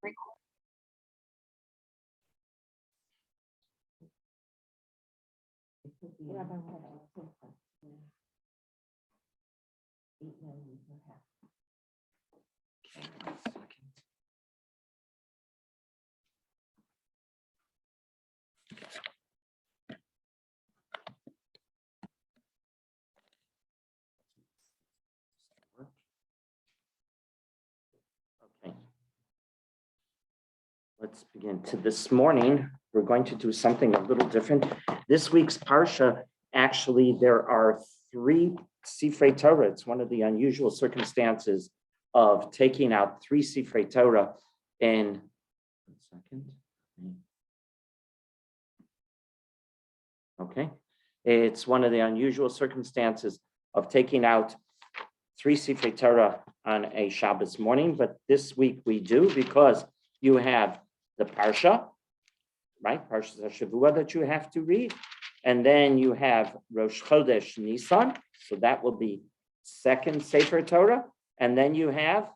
Okay. Let's begin. This morning, we're going to do something a little different. This week's Parsha, actually, there are 3 Sifrei Torah. It's one of the unusual circumstances of taking out 3 Sifrei Torah in, okay. It's one of the unusual circumstances of taking out 3 Sifrei Torah on a Shabbos morning, but this week we do because you have the Parsha, right? Parsha Shavua that you have to read. And then you have Rosh Chodesh Nisan. So that will be 2nd Sefer Torah. And then you have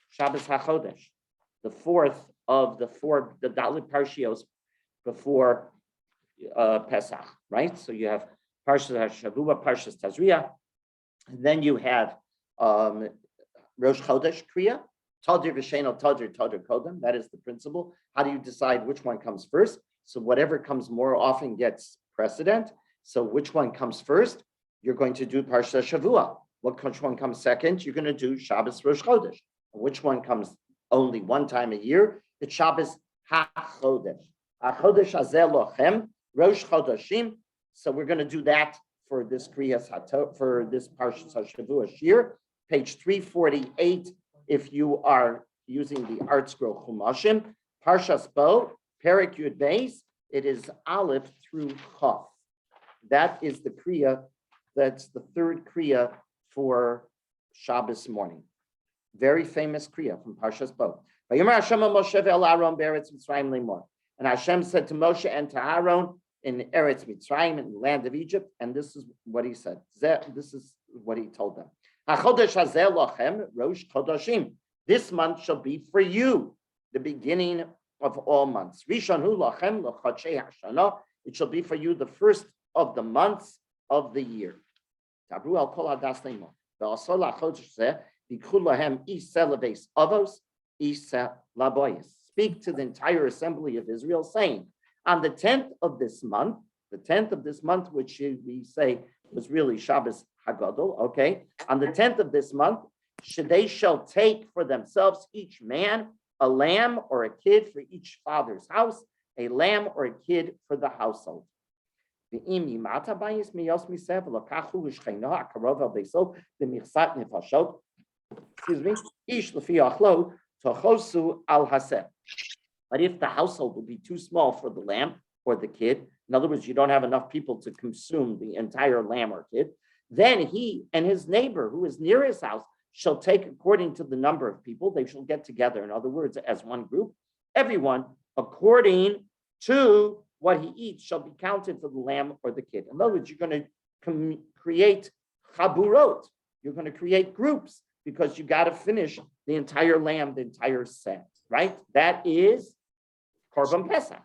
Shabbos HaChodesh, the 4th of the Dalit Parshios before Pesach, right? So you have Parsha Shavua, Parsha Tazria. And then you have Rosh Chodesh Kriya. Tadr v'sheno tadr kodem. That is the principle. How do you decide which one comes first? So whatever comes more often gets precedent. So which one comes first? You're going to do Parsha Shavua. Which one comes second? You're going to do Shabbos Rosh Chodesh. Which one comes only one time a year? It's Shabbos HaChodesh. HaChodesh Hazeh Lochem Rosh Chodeshim. So we're going to do that for this Kriyas for this Parsha Shavua Shir, page 348. If you are using the Art Scroll Chumashim, Parshas Bo, Perek Yud Beis, it is Aleph through Chaf. That is the Kriya, that's the 3rd Kriya for Shabbos morning. Very famous Kriya from Parshas Bo. And Hashem said to Moshe and to Aaron in Eretz Mitzrayim, in the land of Egypt, and this is what he said. This is what he told them. Rosh Chodeshim. This month shall be for you, the beginning of all months. Rishon hu lachem l'chodshei hashana. It shall be for you the first of the months of the year. Tabru al kol hadas leimo. Ve'asol lachodesh zeh bikhu lahem isa lebeis avos isa laboyis. Speak to the entire assembly of Israel, saying, on the 10th of this month, which we say was really Shabbos Hagadol, okay? On the 10th of this month, they shall take for themselves each man a lamb or a kid for each father's house, a lamb or a kid for the household. Excuse me. But if the household will be too small for the lamb or the kid, in other words, you don't have enough people to consume the entire lamb or kid, then he and his neighbor who is near his house shall take according to the number of people. They shall get together, in other words, as one group. Everyone, according to what he eats, shall be counted for the lamb or the kid. In other words, you're going to create chaburot. You're going to create groups because you got to finish the entire lamb, the entire set, right? That is Korban Pesach.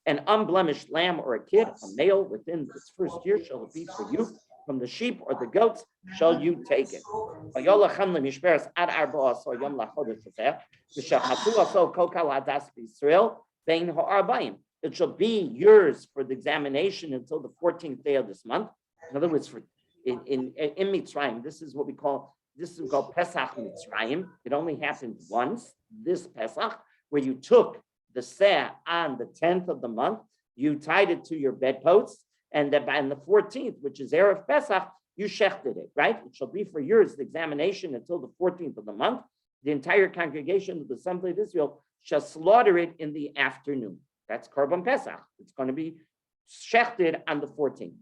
An unblemished lamb or a kid, a male within its first year shall it be for you. From the sheep or the goats shall you take it. It shall be yours for the examination until the 14th day of this month. In other words, in Mitzrayim, this is called Pesach Mitzrayim. It only happened once, this Pesach, where you took the seh on the 10th of the month, you tied it to your bedposts, and then on the 14th, which is Erev Pesach, you shechted it, right? It shall be for yours the examination until the 14th of the month. The entire congregation of the Assembly of Israel shall slaughter it in the afternoon. That's Korban Pesach. It's going to be shechted on the 14th.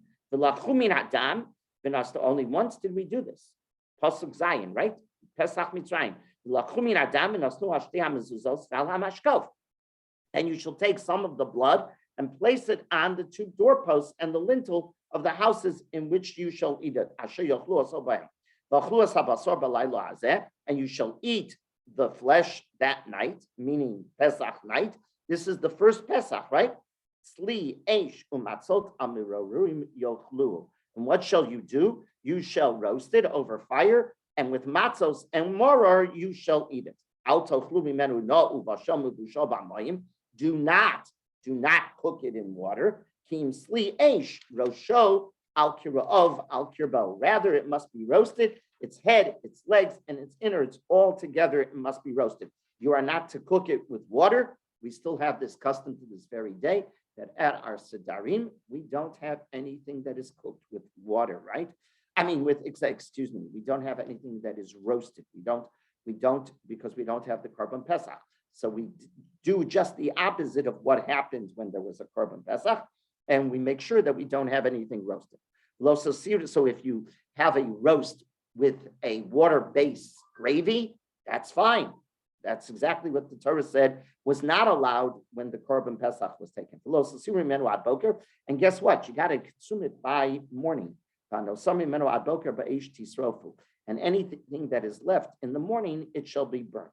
Only once did we do this. Pasuk Zayin, right? Pesach Mitzrayim. And you shall take some of the blood and place it on the 2 doorposts and the lintel of the houses in which you shall eat it. And you shall eat the flesh that night, meaning Pesach night. This is the first Pesach, right? Sli, eish, umatzot amiroruim yochlu. And what shall you do? You shall roast it over fire, and with matzos and moror you shall eat it. Do not cook it in water. Kim sli eish rosho al kirov al kirbo. Rather, it must be roasted. Its head, its legs, and its innards all together. It must be roasted. You are not to cook it with water. We still have this custom to this very day that at our sedarim we don't have anything that is cooked with water, right? I mean, excuse me, we don't have anything that is roasted. We don't because we don't have the korban pesach. So we do just the opposite of what happened when there was a korban pesach, and we make sure that we don't have anything roasted. So if you have a roast with a water-based gravy, that's fine. That's exactly what the Torah said was not allowed when the korban pesach was taken. And guess what? You got to consume it by morning. And anything that is left in the morning, it shall be burnt.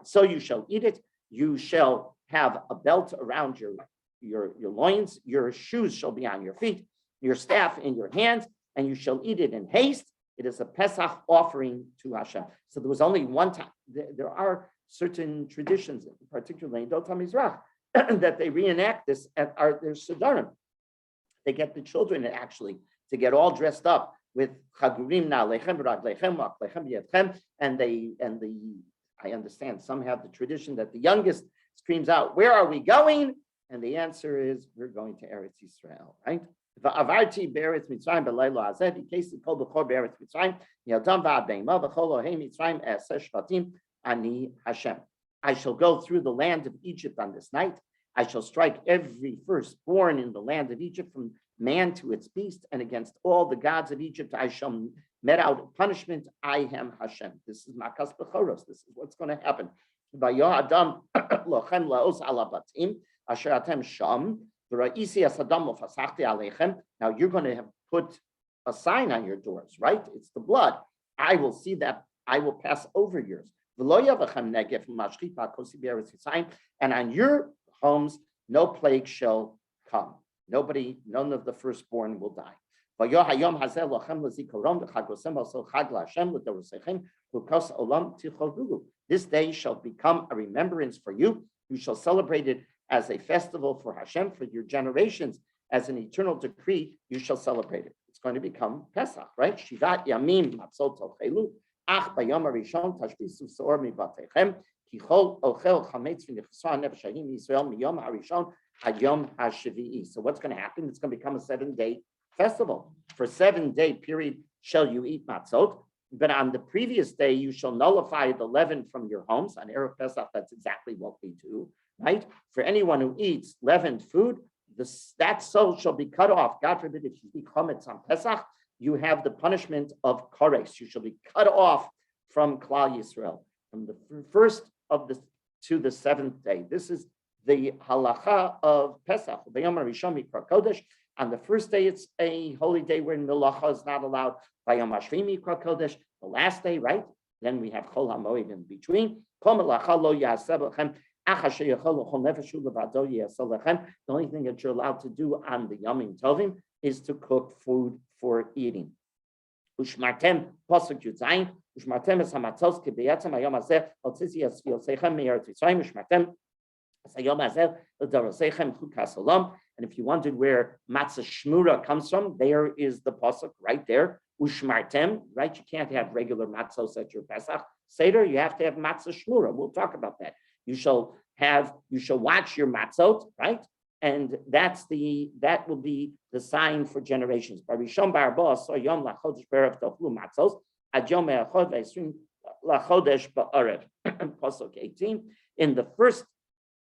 So you shall eat it. You shall have a belt around your loins. Your shoes shall be on your feet, your staff in your hands, and you shall eat it in haste. It is a Pesach offering to Hashem. So there was only one time. There are certain traditions, particularly in Dotam Mizrach, that they reenact this at their Sedarim. They get the children actually to get all dressed up with chagurim na'alechem v'raglechem v'aklechem b'yadchem, and I understand some have the tradition that the youngest screams out, "Where are we going?" And the answer is, we're going to Eretz Yisrael, right? V'avarti be'eretz Mitzrayim b'laylo hazeh v'kesi kol b'chor be'eretz Mitzrayim yadam v'ad be'ima v'chol ohei Mitzrayim eseh shvatim ani Hashem. I shall go through the land of Egypt on this night. I shall strike every firstborn in the land of Egypt, from man to its beast, and against all the gods of Egypt I shall met out punishment. I am Hashem. This is Makas Bechoros. This is what's going to happen. Now you're going to have put a sign on your doors, right? It's the blood. I will see that. I will pass over yours. And on your homes, no plague shall come. None of the firstborn will die. This day shall become a remembrance for you. You shall celebrate it as a festival for Hashem, for your generations. As an eternal decree, you shall celebrate it. It's going to become Pesach, right? Shivat yamim matzot tochelu, ach bayom harishon tashbisu seor mibatechem, kichol ochel chametz v'nechsah nefeshayim Yisrael miyom harishon ad yom hashvi'i. So what's going to happen? It's going to become a 7-day festival. For 7-day period shall you eat matzot, but on the previous day you shall nullify the leaven from your homes. On Erev Pesach, that's exactly what we do, right? For anyone who eats leavened food, that soul shall be cut off. God forbid, if you eat chametz on Pesach, you have the punishment of kores. You shall be cut off from Klal Yisrael, from the first of the to the 7th day. This is the halacha of Pesach. On the first day, it's a holy day where melacha is not allowed. Vayom hashvimi mikra kodesh. The last day, right? Then we have chol hamoed in between. Kol melacha lo yaseh b'chem. The only thing that you're allowed to do on the Yomim Tovim is to cook food for eating. Ushmartem pasuk yudzayin. Ushmartem es hamatzos kibeyatzem hayom hazeh al tzizi yosechem me'eretz Yisrael. Ushmartem es hayom hazeh l'darosechem chukas olam. And if you wondered where matzah shmura comes from, there is the pasuk right there. Ushmartem, right? You can't have regular matzos at your Pesach Seder. You have to have matzah shmura. We'll talk about that. You shall watch your matzot, right? And that will be the sign for generations. Barishon barba so yom lachodesh berev tochlu matzos ad yom me'achod ve'esrim lachodesh ba'arev. Pasuk 18. In the first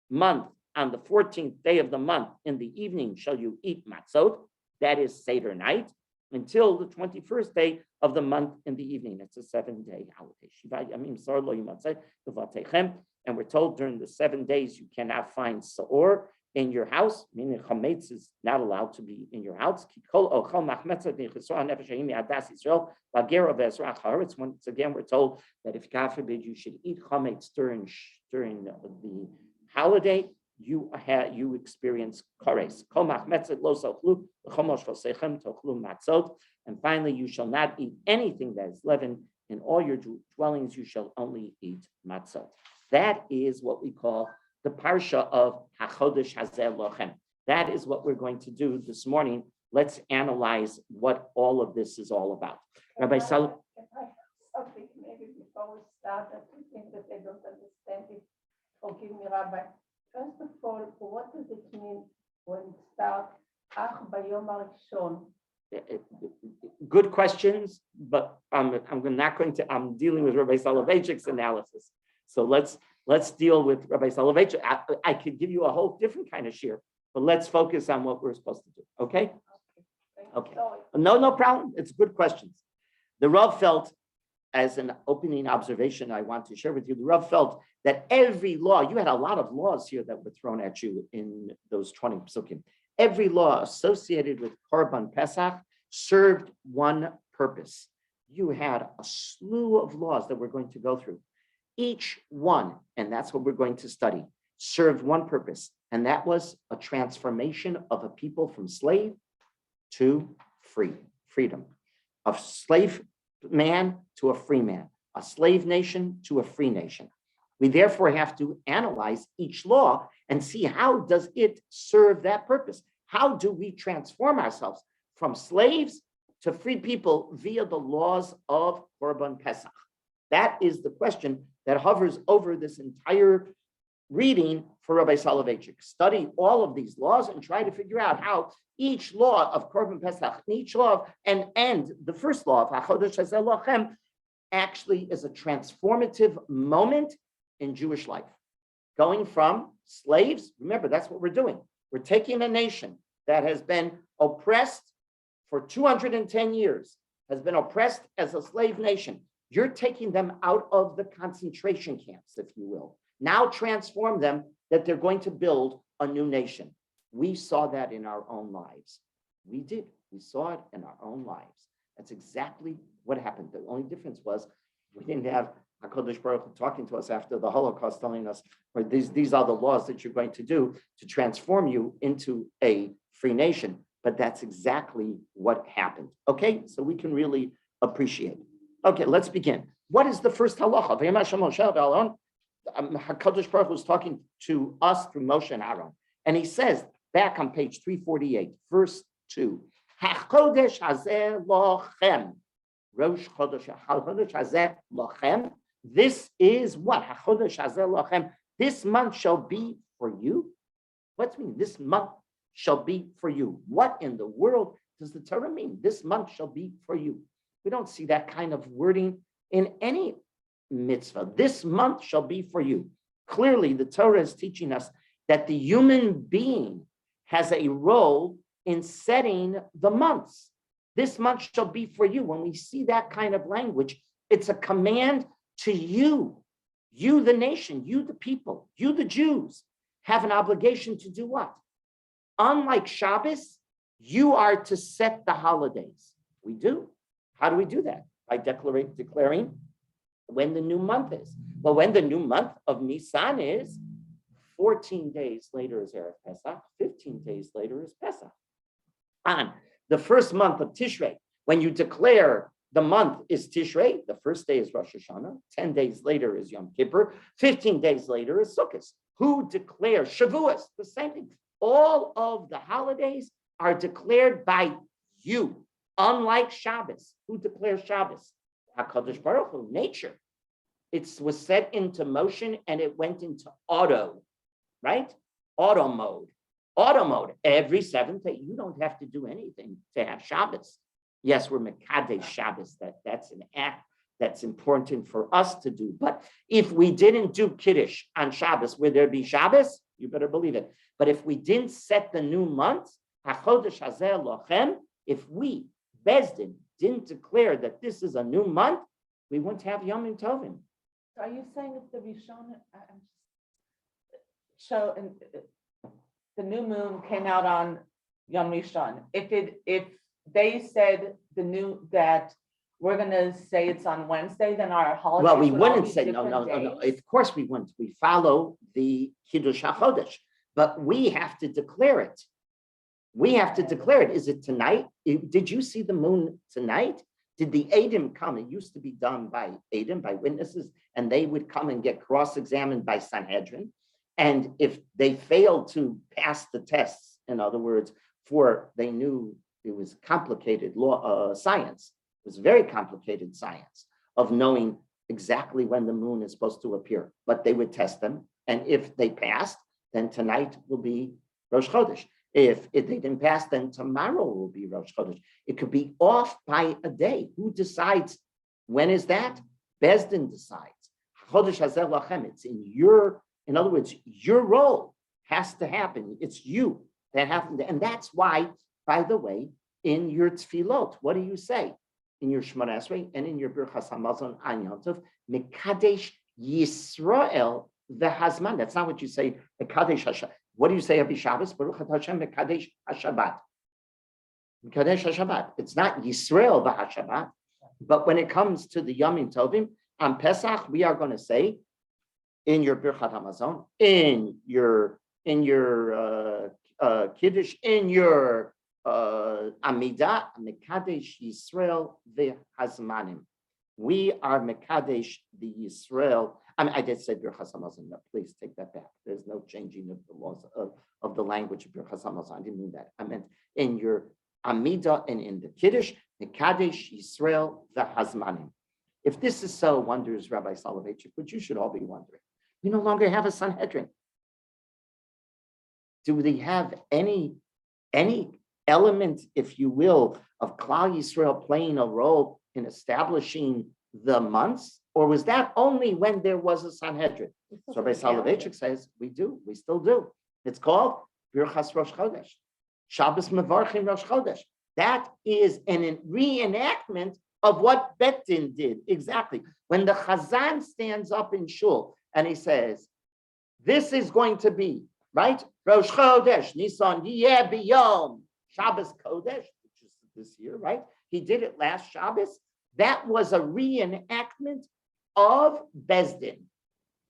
month, on the 14th day of the month, in the evening shall you eat matzot. That is Seder night, until the 21st day of the month in the evening. It's a 7-day holiday. Shiva yamim sar lo yimatzeh levatechem. and we're told during the 7 days you cannot find Sa'or in your house, meaning chametz is not allowed to be in your house. Once again, we're told that if God forbid you should eat chametz during the holiday, you experience kares. And finally, you shall not eat anything that is leavened. In all your dwellings, you shall only eat matzot. That is what we call the parsha of HaChodesh Hazeh Lochem. That is what we're going to do this morning. Let's analyze what all of this is all about. Rabbi Salah. Something maybe before we start, I think that they don't understand it. Forgive me, Rabbi. First of all, what does it mean when it starts Ach Bayom HaRishon? Good questions, but I'm dealing with Rabbi Soloveitchik's analysis. So let's deal with Rabbi Soloveitchik. I could give you a whole different kind of shir, but let's focus on what we're supposed to do. Okay? Okay. No problem. It's good questions. The Rav felt, as an opening observation I want to share with you, the Rav felt that every law, you had a lot of laws here that were thrown at you in those 20 psukim. Every law associated with Korban Pesach served one purpose. You had a slew of laws that we're going to go through. Each one, and that's what we're going to study, served one purpose, and that was a transformation of a people from slave to freedom. A slave man to a free man, a slave nation to a free nation. We therefore have to analyze each law and see how does it serve that purpose. How do we transform ourselves from slaves to free people via the laws of Korban Pesach? That is the question that hovers over this entire reading for Rabbi Soloveitchik. Study all of these laws and try to figure out how each law of Korban Pesach, each law and the first law of HaChodesh Hazeh Lochem actually is a transformative moment in Jewish life. Going from slaves, remember that's what we're doing. We're taking a nation that has been oppressed for 210 years, has been oppressed as a slave nation. You're taking them out of the concentration camps, if you will. Now transform them that they're going to build a new nation. We saw that in our own lives. We did. We saw it in our own lives. That's exactly what happened. The only difference was we didn't have HaKadosh Baruch Hu talking to us after the Holocaust, telling us, or these are the laws that you're going to do to transform you into a free nation. But that's exactly what happened. Okay, so we can really appreciate it. Okay, let's begin. What is the first halacha? HaKadosh Baruch Hu is talking to us through Moshe and Aaron. And he says, back on page 348, verse 2, HaChodesh Hazeh Lochem. Rosh Chodesh Hazeh Lochem. This is what? HaChodesh Hazeh Lochem. This month shall be for you. What's mean? This month shall be for you. What in the world does the Torah mean? This month shall be for you. We don't see that kind of wording in any mitzvah. This month shall be for you. Clearly, the Torah is teaching us that the human being has a role in setting the months. This month shall be for you. When we see that kind of language, it's a command to you. You, the nation, you, the people, you, the Jews, have an obligation to do what? Unlike Shabbos, you are to set the holidays. We do. How do we do that? By declaring when the new month is. Well, when the new month of Nisan is, 14 days later is Erev Pesach, 15 days later is Pesach. On the first month of Tishrei, when you declare the month is Tishrei, the first day is Rosh Hashanah, 10 days later is Yom Kippur, 15 days later is Sukkot. Who declares Shavuos? The same thing. All of the holidays are declared by you, unlike Shabbos. Who declares Shabbos? HaKadosh Baruch Hu, nature. It was set into motion and it went into auto, right? Auto mode. Auto mode. Every seventh day, you don't have to do anything to have Shabbos. Yes, we're Mekadesh Shabbos. That's an act that's important for us to do. But if we didn't do Kiddush on Shabbos, would there be Shabbos? You better believe it. But if we didn't set the new month, HaChodesh Hazeh Lochem, if we, Bezdin, didn't declare that this is a new month, we wouldn't have Yom Tovim. Are you saying if the Rishon, I'm the new moon came out on Yom Rishon. If they said that we're gonna say it's on Wednesday, then our holidays Well, we would all wouldn't be say, no, different days? of course we wouldn't. We follow the Kiddush HaChodesh, but we have to declare it. We have to declare it. Is it tonight? Did you see the moon tonight? Did the Adim come? It used to be done by Adim, by witnesses, and they would come and get cross-examined by Sanhedrin. And if they failed to pass the tests, in other words, they knew it was complicated science. It was very complicated science of knowing exactly when the moon is supposed to appear. But they would test them, and if they passed, then tonight will be Rosh Chodesh. If they didn't pass, then tomorrow will be Rosh Chodesh. It could be off by a day. Who decides? When is that? Bezdin decides. Chodesh Hazel Lachem. It's in other words, your role has to happen. It's you that happened. And that's why, by the way, in your tefillot, what do you say? In your Shemona Esrei and in your Birchas Hamazon An Yom Tov, Mekadesh Yisrael v'Hazman. That's not what you say. Mekadesh Hashem. What do you say every Shabbos? Baruch Atah Hashem Mekadesh HaShabbat. Mekadesh HaShabbat. It's not Yisrael v'HaShabbat. But when it comes to the Yomim Tovim, on Pesach, we are going to say, in your Birchat Hamazon, in your Kiddush, in your Amidah, Mekadesh Yisrael v'Hazmanim. We are Mekadesh the Yisrael. I did say Birchas Hamazon. No, please take that back. There's no changing of the laws of the language of Birchas Hamazon. I didn't mean that. I meant in your Amidah and in the Kiddush, Mekadesh Yisrael v'Hazmanim. If this is so, wonders Rabbi Soloveitchik, which you should all be wondering. We no longer have a Sanhedrin. Do they have any element, if you will, of Klal Yisrael playing a role in establishing the months? Or was that only when there was a Sanhedrin? So Rabbi Soloveitchik says, we still do. It's called Birchas Rosh Chodesh. Shabbos Mevarchim Rosh Chodesh. That is an reenactment of what Bet Din did. Exactly. When the Chazan stands up in Shul and he says, this is going to be, right? Rosh Chodesh, Nisan Yeh B'Yom, Shabbos Kodesh, which is this year, right? He did it last Shabbos. That was a reenactment of Bezdin.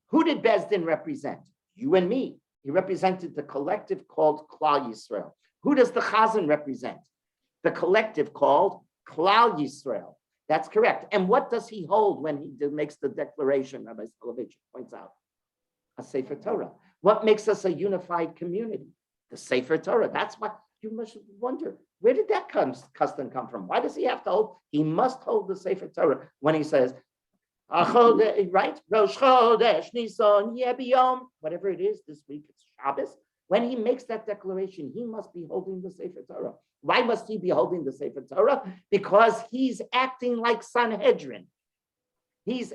Who did Bezdin represent? You and me. He represented the collective called Klal Yisrael. Who does the Chazan represent? The collective called Klal Yisrael. That's correct. And what does he hold when he makes the declaration? Rabbi Soloveitchik points out a Sefer Torah. What makes us a unified community? The Sefer Torah. That's why you must wonder, where did that custom come from? Why does he have to hold? He must hold the Sefer Torah when he says, right? Rosh Chodesh, Nisan, Yeh B'Yom, whatever it is, this week it's Shabbos. When he makes that declaration, he must be holding the Sefer Torah. Why must he be holding the Sefer Torah? Because he's acting like Sanhedrin.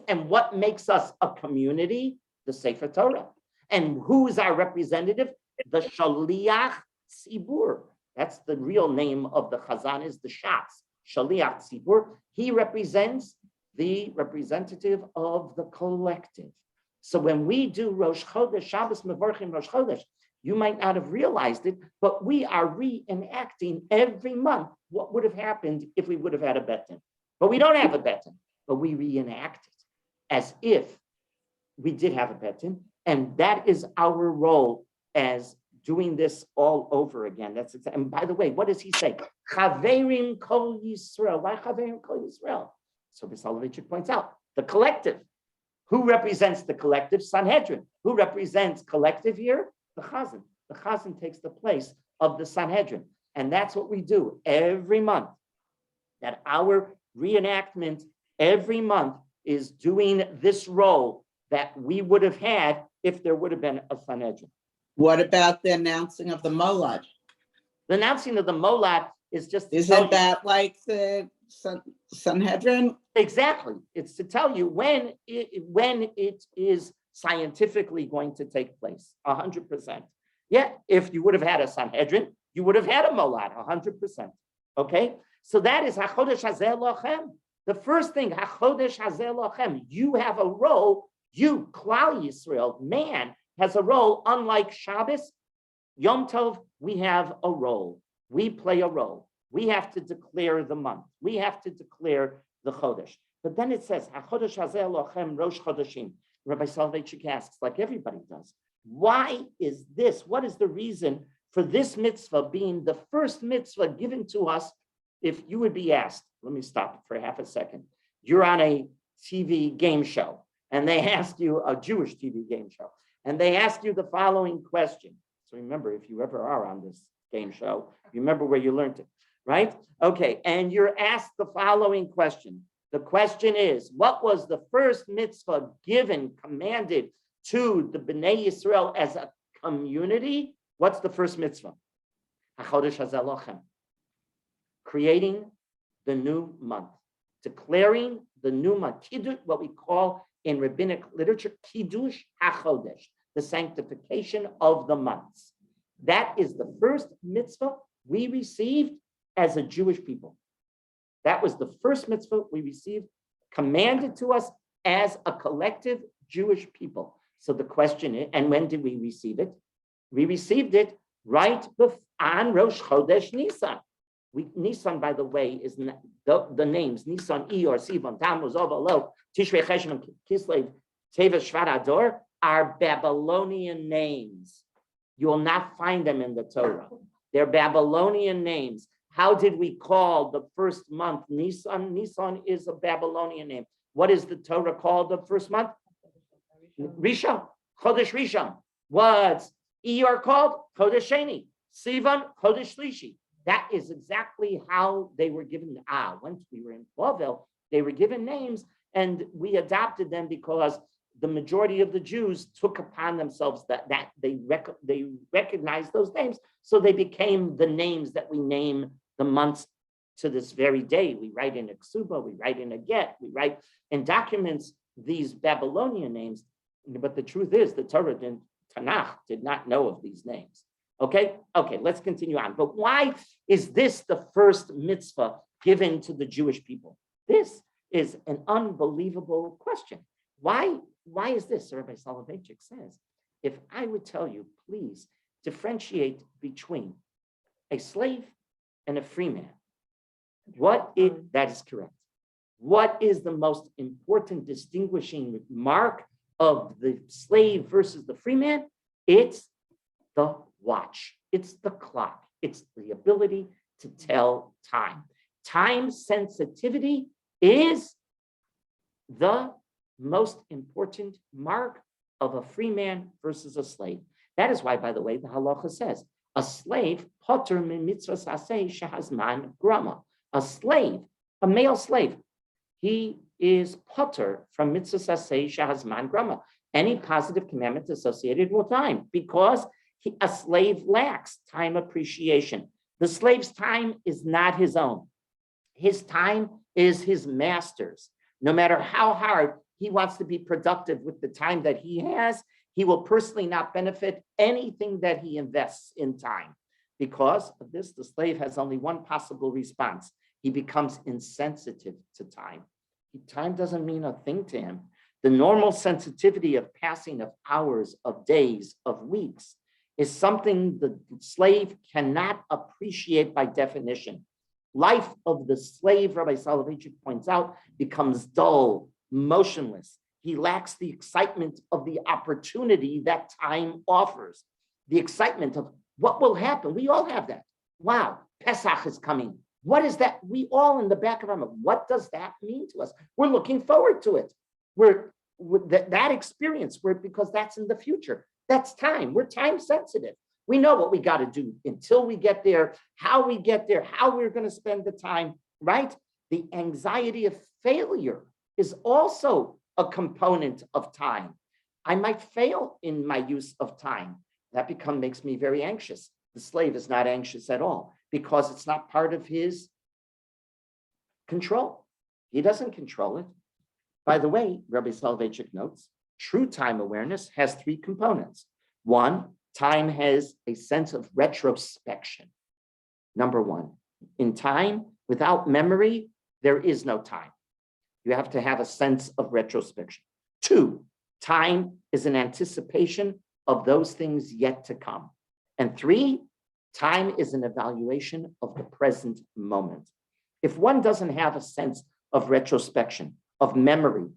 And what makes us a community? The Sefer Torah. And who's our representative? The Shaliach Tzibur. That's the real name of the Chazan, is the Shatz. Shaliach Tzibur. He represents the representative of the collective. So when we do Rosh Chodesh, Shabbos Mevarchim Rosh Chodesh, you might not have realized it, but we are reenacting every month what would have happened if we would have had a Bet Din. But we don't have a Bet Din, but we reenact it as if we did have a Bet Din, and that is our role as doing this all over again. And by the way, what does he say? Chaverim Kol Yisrael. Why Chaverim Kol Yisrael? So Soloveitchik points out the collective. Who represents the collective? Sanhedrin. Who represents collective here? The Chazan. The Chazan takes the place of the Sanhedrin. And that's what we do every month. That our reenactment every month is doing this role that we would have had if there would have been a Sanhedrin. What about the announcing of the Molad? The announcing of the Molad is just... Isn't that like the Sanhedrin? Exactly. It's to tell you when it is scientifically going to take place, 100%. Yeah, if you would have had a Sanhedrin, you would have had a Molad, 100%. Okay? So that is HaChodesh Hazeh Lochem. The first thing, HaChodesh Hazeh Lochem, you have a role, you, Klal Yisrael, man, has a role, unlike Shabbos. Yom Tov, we have a role. We play a role. We have to declare the month. We have to declare the Chodesh. But then it says, HaChodesh Hazeh Lochem Rosh Chodeshim. Rabbi Soloveitchik asks, like everybody does, why is this? What is the reason for this mitzvah being the first mitzvah given to us? If you would be asked, let me stop for half a second. You're on a TV game show, and they ask you, a Jewish TV game show, and they ask you the following question. So remember, if you ever are on this game show, remember where you learned it, right? Okay, and you're asked the following question. The question is, what was the first mitzvah given, commanded to the Bnei Yisrael as a community? What's the first mitzvah? HaChodesh Hazeh Lochem. Creating the new month, declaring the new month, Kiddush, what we call in rabbinic literature, Kiddush HaChodesh, the sanctification of the months. That is the first mitzvah we received as a Jewish people. That was the first mitzvah we received, commanded to us as a collective Jewish people. So the question is, and when did we receive it? We received it right on Rosh Chodesh Nisan. Nisan, by the way, is the names Nisan, Iyar, Sivan, Tammuz, Av, Elul, Tishrei, Cheshvan, Kislev, Teves, Shvat, Adar are Babylonian names. You will not find them in the Torah. They're Babylonian names. How did we call the first month Nisan? Nisan is a Babylonian name. What is the Torah called the first month? Rishon, Chodesh Rishon. What's Iyar called? Chodesh Sheni. Sivan, Chodesh Shlishi. That is exactly how they were given. Once we were in Bavel, they were given names, and we adopted them because the majority of the Jews took upon themselves that they recognized those names. So they became the names that we name the months to this very day. We write in a ksuba, we write in a get, we write in documents these Babylonian names. But the truth is, the Torah and Tanakh did not know of these names. Okay, let's continue on. But why is this the first mitzvah given to the Jewish people? This is an unbelievable question. Why is this? Rabbi Soloveitchik says, if I would tell you, please differentiate between a slave and a free man, that is correct. What is the most important distinguishing mark of the slave versus the free man? It's the watch. It's the clock. It's the ability to tell time. Time sensitivity is the most important mark of a free man versus a slave. That is why, by the way, the halacha says, a slave, poter min mitzvahs aseh shehazman grama. A slave, a male slave, he is poter from mitzvahs aseh shehazman grama. Any positive commandment associated with time, because a slave lacks time appreciation. The slave's time is not his own. His time is his master's. No matter how hard he wants to be productive with the time that he has, he will personally not benefit anything that he invests in time. Because of this, the slave has only one possible response. He becomes insensitive to time. Time doesn't mean a thing to him. The normal sensitivity of passing of hours, of days, of weeks is something the slave cannot appreciate by definition. Life of the slave, Rabbi Soloveitchik points out, becomes dull, motionless. He lacks the excitement of the opportunity that time offers. The excitement of what will happen. We all have that. Wow, Pesach is coming. What is that? We all in the back of our mind, what does that mean to us? We're looking forward to it. That experience, because that's in the future. That's time. We're time sensitive. We know what we got to do until we get there, how we get there, how we're going to spend the time, right? The anxiety of failure is also a component of time. I might fail in my use of time. That makes me very anxious. The slave is not anxious at all because it's not part of his control. He doesn't control it. By the way, Rabbi Soloveitchik notes, true time awareness has three components. One, time has a sense of retrospection. Number one, in time, without memory, there is no time. You have to have a sense of retrospection. Two, time is an anticipation of those things yet to come. And 3, time is an evaluation of the present moment. If one doesn't have a sense of retrospection, of memory,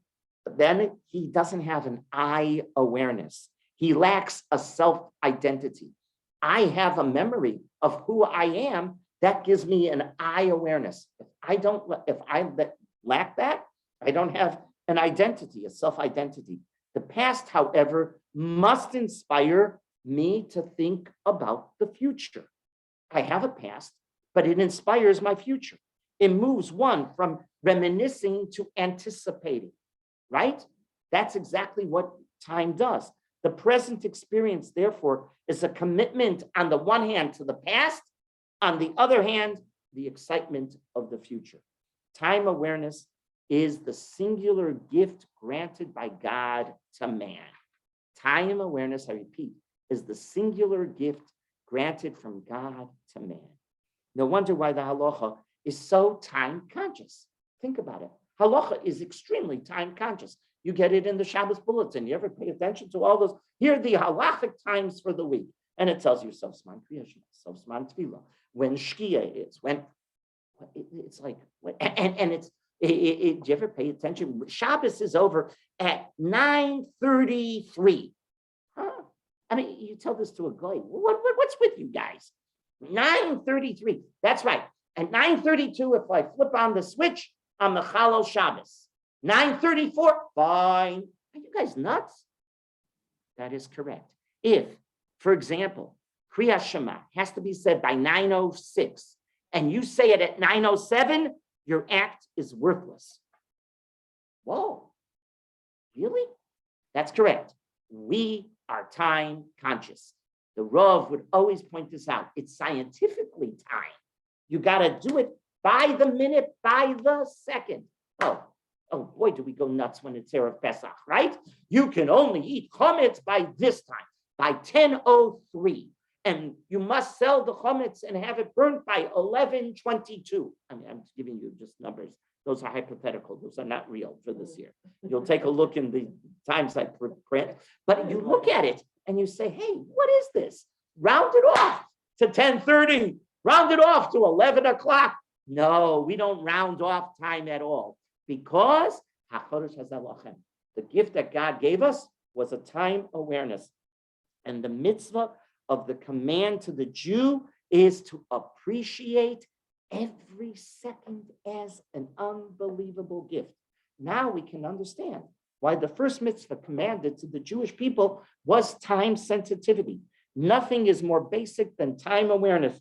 then he doesn't have an I awareness. He lacks a self-identity. I have a memory of who I am that gives me an I awareness. If I lack that, I don't have an identity, a self-identity. The past, however, must inspire me to think about the future. I have a past, but it inspires my future. It moves one from reminiscing to anticipating, right? That's exactly what time does. The present experience, therefore, is a commitment on the one hand to the past, on the other hand, the excitement of the future. Time awareness is the singular gift granted by God to man. Time awareness, I repeat, is the singular gift granted from God to man. No wonder why the halacha is so time conscious. Think about it. Halacha is extremely time conscious. You get it in the Shabbos bulletin. You ever pay attention to all those? Here are the halachic times for the week. And it tells you Sofsman Kriya Shema, Sofsman Tefillah, when Shkia is, when it's like, and it's, do you ever pay attention? Shabbos is over at 9:33. Huh? I mean, you tell this to a guy. What's with you guys? 9:33. That's right. At 9:32, if I flip on the switch, I'm a Chalal Shabbos. 9:34, fine. Are you guys nuts? That is correct. If, for example, Kriya Shema has to be said by 9:06, and you say it at 9:07, your act is worthless. Whoa, really? That's correct. We are time conscious. The Rav would always point this out. It's scientifically time. You got to do it by the minute, by the second. Oh boy, do we go nuts when it's Erev Pesach, right? You can only eat chametz by this time, by 10:03. And you must sell the chametz and have it burnt by 11:22. I mean, I'm giving you just numbers. Those are hypothetical. Those are not real for this year. You'll take a look in the times I print, but you look at it and you say, hey, what is this? Round it off to 10:30. Round it off to 11 o'clock. No, we don't round off time at all because the gift that God gave us was a time awareness. And the mitzvah of the command to the Jew is to appreciate every second as an unbelievable gift. Now we can understand why the first mitzvah commanded to the Jewish people was time sensitivity. Nothing is more basic than time awareness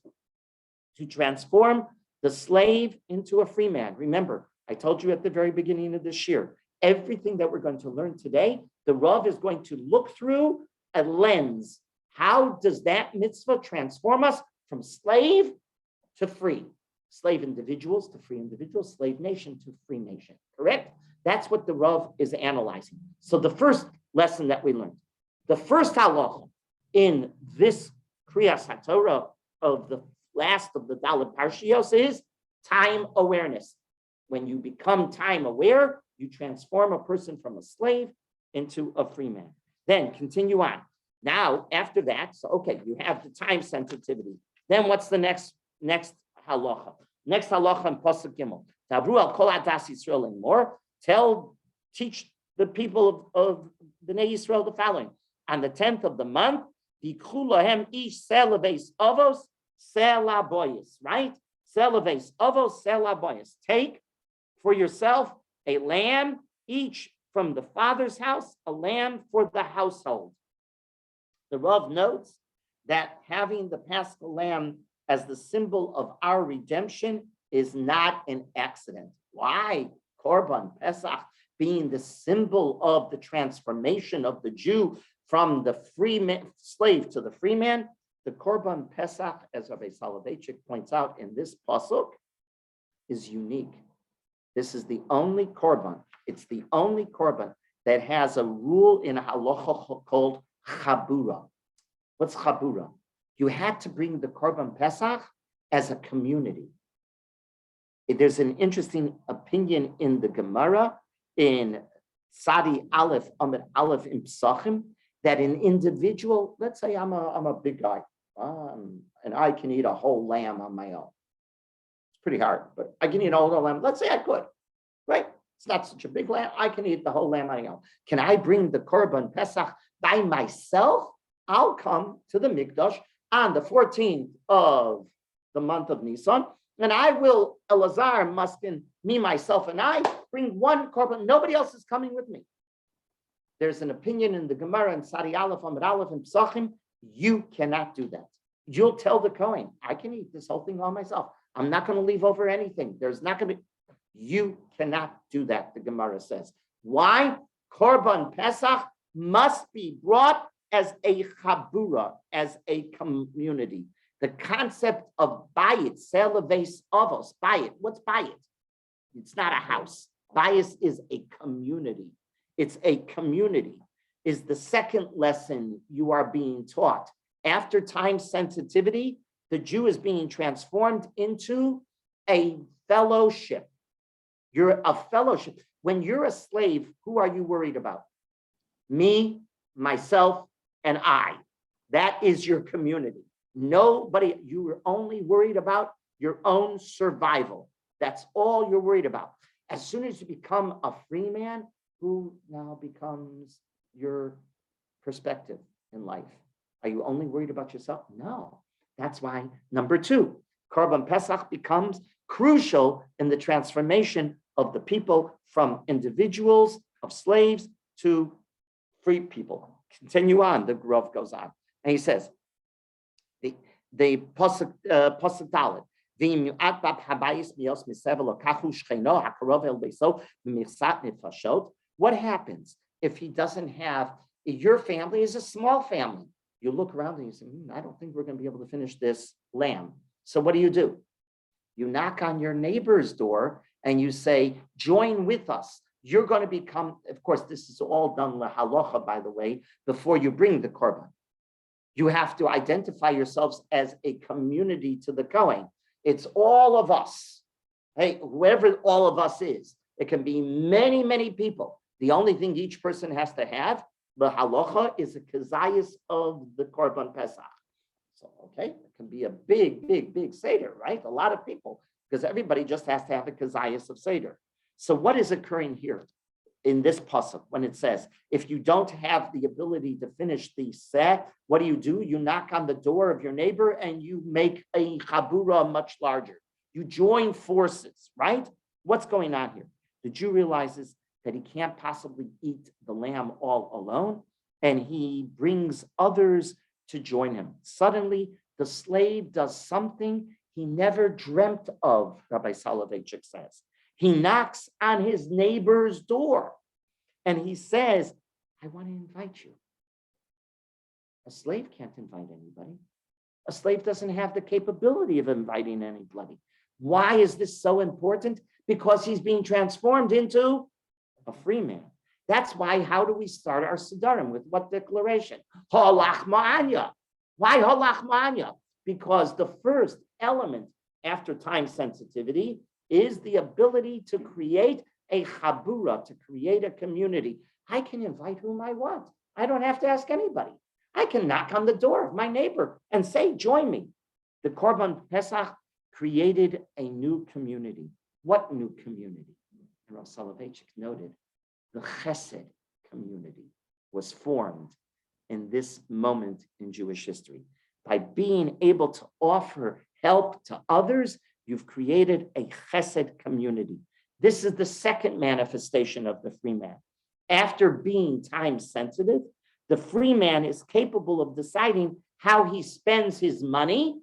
to transform the slave into a free man. Remember, I told you at the very beginning of this year, everything that we're going to learn today, the Rav is going to look through a lens. How does that mitzvah transform us from slave to free? Slave individuals to free individuals, slave nation to free nation, correct? That's what the Rav is analyzing. So the first lesson that we learned, the first halacha in this Kriyas HaTorah of the last of the Dalet Parshios is time awareness. When you become time aware, you transform a person from a slave into a free man. Then continue on. Now, after that, so okay, you have the time sensitivity. Then what's the next halacha? Next halacha in Pasuk Gimel. Tavru al kol adas Yisrael and more. Teach the people of Bnei Yisrael the following. On the 10th of the month, dikhu lahem ish selaves avos selaboyis, right? Selaves avos selaboyis. Take for yourself a lamb, each from the father's house, a lamb for the household. The Rav notes that having the Paschal lamb as the symbol of our redemption is not an accident. Why? Korban Pesach being the symbol of the transformation of the Jew from the slave to the free man. The Korban Pesach, as Rabbi Soloveitchik points out in this pasuk, is unique. This is the only korban. It's the only korban that has a rule in halacha called chabura. What's chabura? You had to bring the korban pesach as a community. There's an interesting opinion in the Gemara in Sadi Aleph Amid Aleph in Psachim. that an individual, let's say I'm a big guy, and I can eat a whole lamb on my own. It's pretty hard, but I can eat a whole lamb. Let's say I could, right? It's not such a big lamb. I can eat the whole lamb on my own. Can I bring the Korban Pesach by myself? I'll come to the Mikdash on the 14th of the month of Nisan, and I will, Elazar, Muskin, me, myself, and I bring one Korban. Nobody else is coming with me. There's an opinion in the Gemara and Sari Aleph, Amud Aleph, and Psachim. You cannot do that. You'll tell the Kohen, I can eat this whole thing all myself. I'm not going to leave over anything. There's not going to be. You cannot do that, the Gemara says. Why? Korban Pesach must be brought as a chabura, as a community. The concept of bayit, selaves avos, bayit. What's bayit? It's not a house. Bayit is a community. It's a community. Is the second lesson you are being taught. After time sensitivity, the Jew is being transformed into a fellowship. You're a fellowship. When you're a slave, who are you worried about? Me, myself, and I. That is your community. Nobody, you are only worried about your own survival. That's all you're worried about. As soon as you become a free man, who now becomes your perspective in life? Are you only worried about yourself? No. That's why, number two, Korban Pesach becomes crucial in the transformation of the people from individuals, of slaves, to free people. Continue on, the Rav goes on. And he says, the Pasuk Dalet, what happens if he doesn't have, your family is a small family. You look around and you say, I don't think we're going to be able to finish this lamb. So what do? You knock on your neighbor's door and you say, join with us. You're going to become, of course, this is all done lahalacha, by the way, before you bring the korban. You have to identify yourselves as a community to the Kohen. It's all of us. Hey, whoever all of us is, it can be many, many people. The only thing each person has to have, the halacha, is a kazayas of the Korban Pesach. So, okay, it can be a big, big, big Seder, right? A lot of people, because everybody just has to have a kazayas of Seder. So what is occurring here in this pasuk when it says, if you don't have the ability to finish the set, what do? You knock on the door of your neighbor and you make a chabura much larger. You join forces, right? What's going on here? The Jew realizes that he can't possibly eat the lamb all alone, and he brings others to join him. Suddenly, the slave does something he never dreamt of, Rabbi Soloveitchik says. He knocks on his neighbor's door, and he says, I want to invite you. A slave can't invite anybody. A slave doesn't have the capability of inviting anybody. Why is this so important? Because he's being transformed into a free man. That's why, how do we start our Siddharim? With what declaration? Halach ma'anya. Why halach ma'anya? Because the first element after time sensitivity is the ability to create a chabura, to create a community. I can invite whom I want. I don't have to ask anybody. I can knock on the door of my neighbor and say, join me. The Korban Pesach created a new community. What new community? And Rav Soloveitchik noted, the Chesed community was formed in this moment in Jewish history. By being able to offer help to others, you've created a Chesed community. This is the second manifestation of the free man. After being time sensitive, the free man is capable of deciding how he spends his money.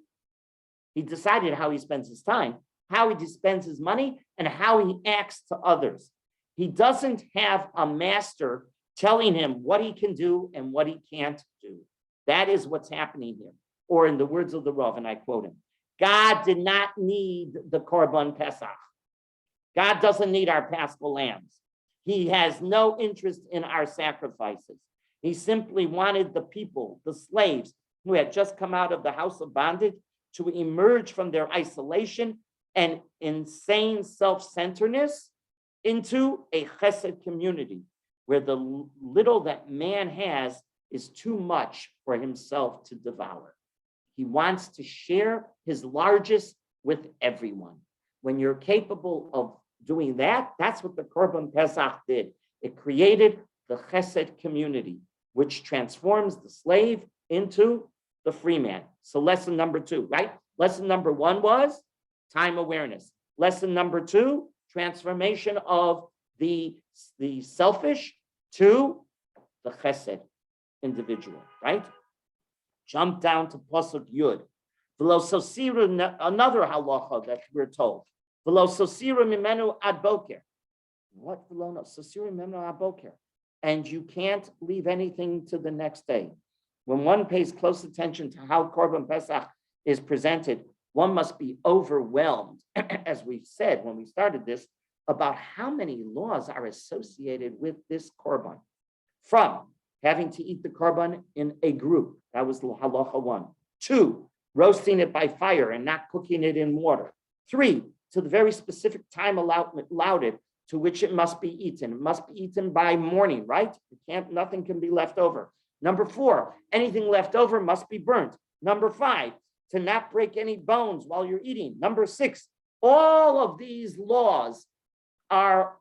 He decided how he spends his time, how he spends his money, and how he acts to others. He doesn't have a master telling him what he can do and what he can't do. That is what's happening here. Or in the words of the Rav, and I quote him, God did not need the Korban Pesach. God doesn't need our Paschal lambs. He has no interest in our sacrifices. He simply wanted the people, the slaves who had just come out of the house of bondage, to emerge from their isolation and insane self-centeredness into a chesed community where the little that man has is too much for himself to devour. He wants to share his largest with everyone. When you're capable of doing that, that's what the Korban Pesach did. It created the Chesed community, which transforms the slave into the free man. So lesson number 2, right? Lesson number 1 was time awareness. Lesson number 2, transformation of the selfish to the Chesed individual, right? Jump down to Pasuk Yud. Another halacha that we're told. Mimenu ad boker. What? Mimenu ad boker. And you can't leave anything to the next day. When one pays close attention to how Korban Pesach is presented, one must be overwhelmed, as we've said when we started this, about how many laws are associated with this Korban. From having to eat the Korban in a group, that was halacha 1. 2, roasting it by fire and not cooking it in water. 3, to the very specific time allowed to which it must be eaten. It must be eaten by morning, right? Nothing can be left over. Number 4, anything left over must be burnt. Number 5, to not break any bones while you're eating. Number 6, all of these laws are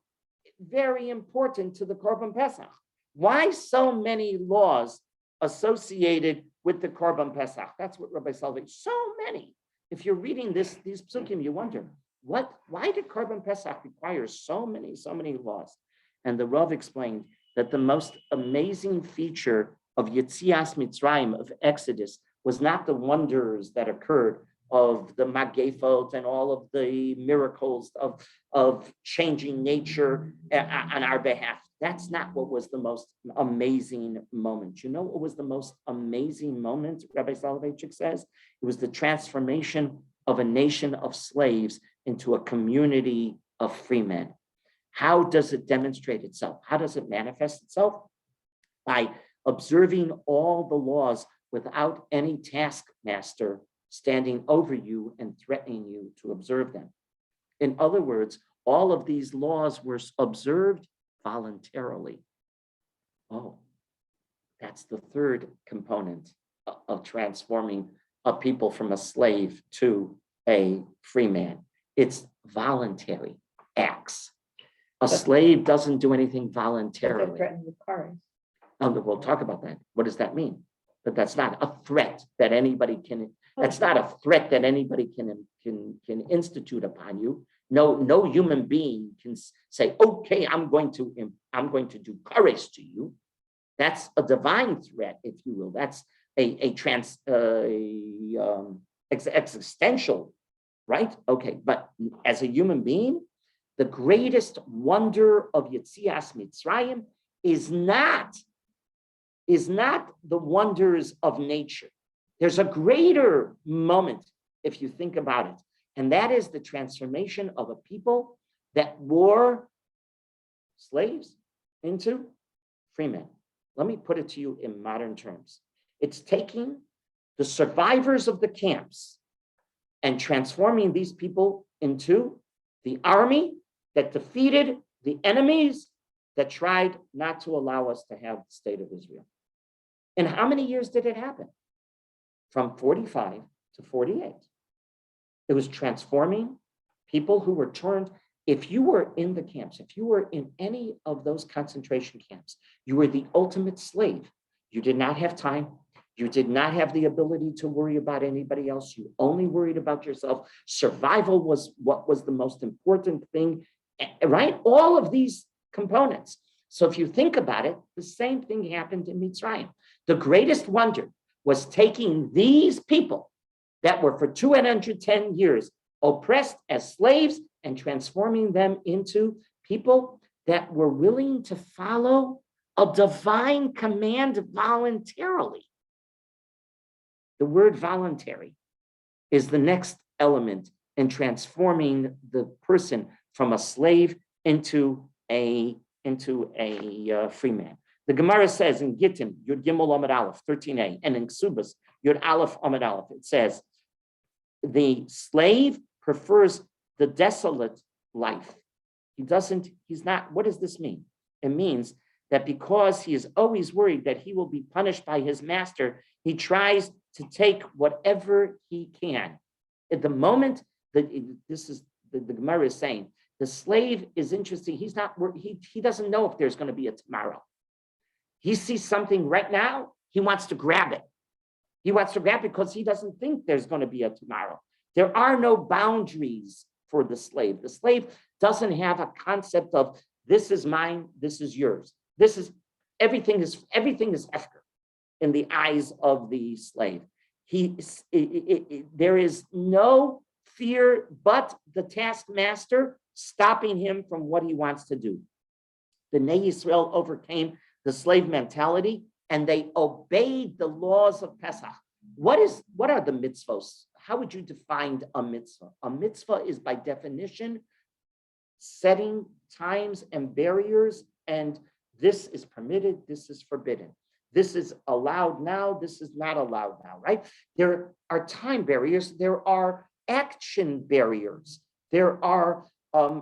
very important to the Korban Pesach. Why so many laws associated with the Korban Pesach? That's what Rabbi Salvage, so many. If you're reading these psukim, you wonder, why did Korban Pesach require so many laws? And the Rav explained that the most amazing feature of Yetzias Mitzrayim, of Exodus, was not the wonders that occurred of the Magefot and all of the miracles of changing nature on our behalf. That's not what was the most amazing moment. You know what was the most amazing moment, Rabbi Soloveitchik says? It was the transformation of a nation of slaves into a community of free men. How does it demonstrate itself? How does it manifest itself? By observing all the laws without any taskmaster standing over you and threatening you to observe them. In other words, all of these laws were observed voluntarily. Oh, that's the third component of transforming a people from a slave to a free man. It's voluntary acts. A slave doesn't do anything voluntarily. We'll talk about that. What does that mean? But that's not a threat that anybody can. That's not a threat that anybody can institute upon you. No human being can say, "Okay, I'm going to do courage to you." That's a divine threat, if you will. That's existential, right? Okay, but as a human being, the greatest wonder of Yetzias Mitzrayim is not the wonders of nature. There's a greater moment if you think about it, and that is the transformation of a people that were slaves into free men. Let me put it to you in modern terms. It's taking the survivors of the camps and transforming these people into the army that defeated the enemies that tried not to allow us to have the state of Israel. And how many years did it happen? From 45 to 48. It was transforming people who were turned. If you were in the camps, if you were in any of those concentration camps, you were the ultimate slave. You did not have time. You did not have the ability to worry about anybody else. You only worried about yourself. Survival was what was the most important thing, right? All of these components. So if you think about it, the same thing happened in Mitzrayim. The greatest wonder was taking these people that were for 210 years oppressed as slaves and transforming them into people that were willing to follow a divine command voluntarily. The word voluntary is the next element in transforming the person from a slave into a free man. The Gemara says in Gittin, Yud Gimel Amud Aleph, 13a, and in Ksubas, Yud Aleph Amud Aleph, it says, the slave prefers the desolate life. He's not, what does this mean? It means that because he is always worried that he will be punished by his master, he tries to take whatever he can. At the moment that this is the Gemara is saying, the slave is interesting. He's not, he doesn't know if there's going to be a tomorrow. He sees something right now, he wants to grab it. He wants to grab it because he doesn't think there's going to be a tomorrow. There are no boundaries for the slave. The slave doesn't have a concept of this is mine, this is yours. This is everything is hefker in the eyes of the slave. There is no fear but the taskmaster stopping him from what he wants to do. The Bnei Yisrael overcame the slave mentality and they obeyed the laws of Pesach. What are the mitzvos? How would you define a mitzvah? A mitzvah is by definition setting times and barriers, and this is permitted, this is forbidden. This is allowed now, this is not allowed now, right? There are time barriers, there are action barriers, there are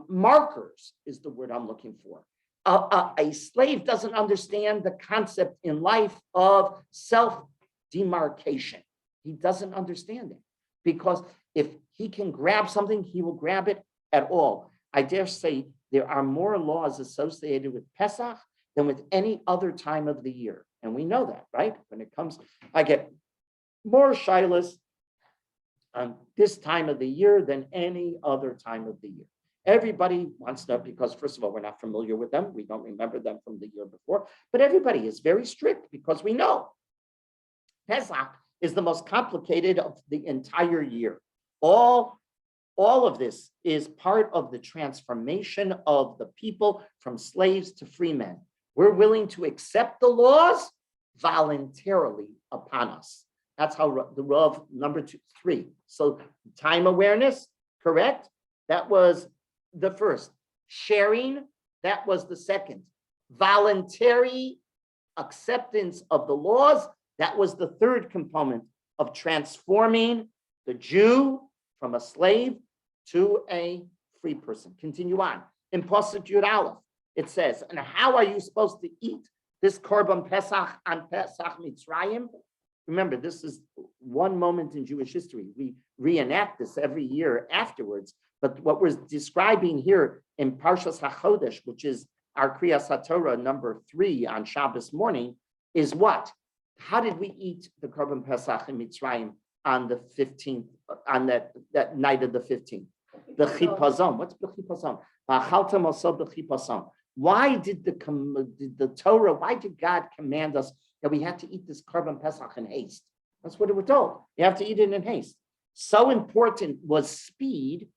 markers, is the word I'm looking for. A slave doesn't understand the concept in life of self-demarcation. He doesn't understand it because if he can grab something, he will grab it at all. I dare say there are more laws associated with Pesach than with any other time of the year. And we know that, right? When it comes, I get more shilas on this time of the year than any other time of the year. Everybody wants to, because first of all, we're not familiar with them. We don't remember them from the year before, but everybody is very strict because we know Pesach is the most complicated of the entire year. All of this is part of the transformation of the people from slaves to free men. We're willing to accept the laws voluntarily upon us. That's how the Rav number 3. So time awareness, correct? That was the first. Sharing, that was the second. Voluntary acceptance of the laws, that was the third component of transforming the Jew from a slave to a free person. Continue on. In Pasuk Yud Aleph, it says, and how are you supposed to eat this Korban Pesach on Pesach Mitzrayim? Remember, this is one moment in Jewish history. We reenact this every year afterwards. But what we're describing here in Parshas HaChodesh, which is our Kriyas HaTorah number 3 on Shabbos morning, is what? How did we eat the Korban Pesach in Mitzrayim on the 15th, on that night of the 15th? The Chipazon. What's the Chipazon? Why did the Torah, why did God command us that we have to eat this Korban Pesach in haste? That's what we're told. You have to eat it in haste. So important was speed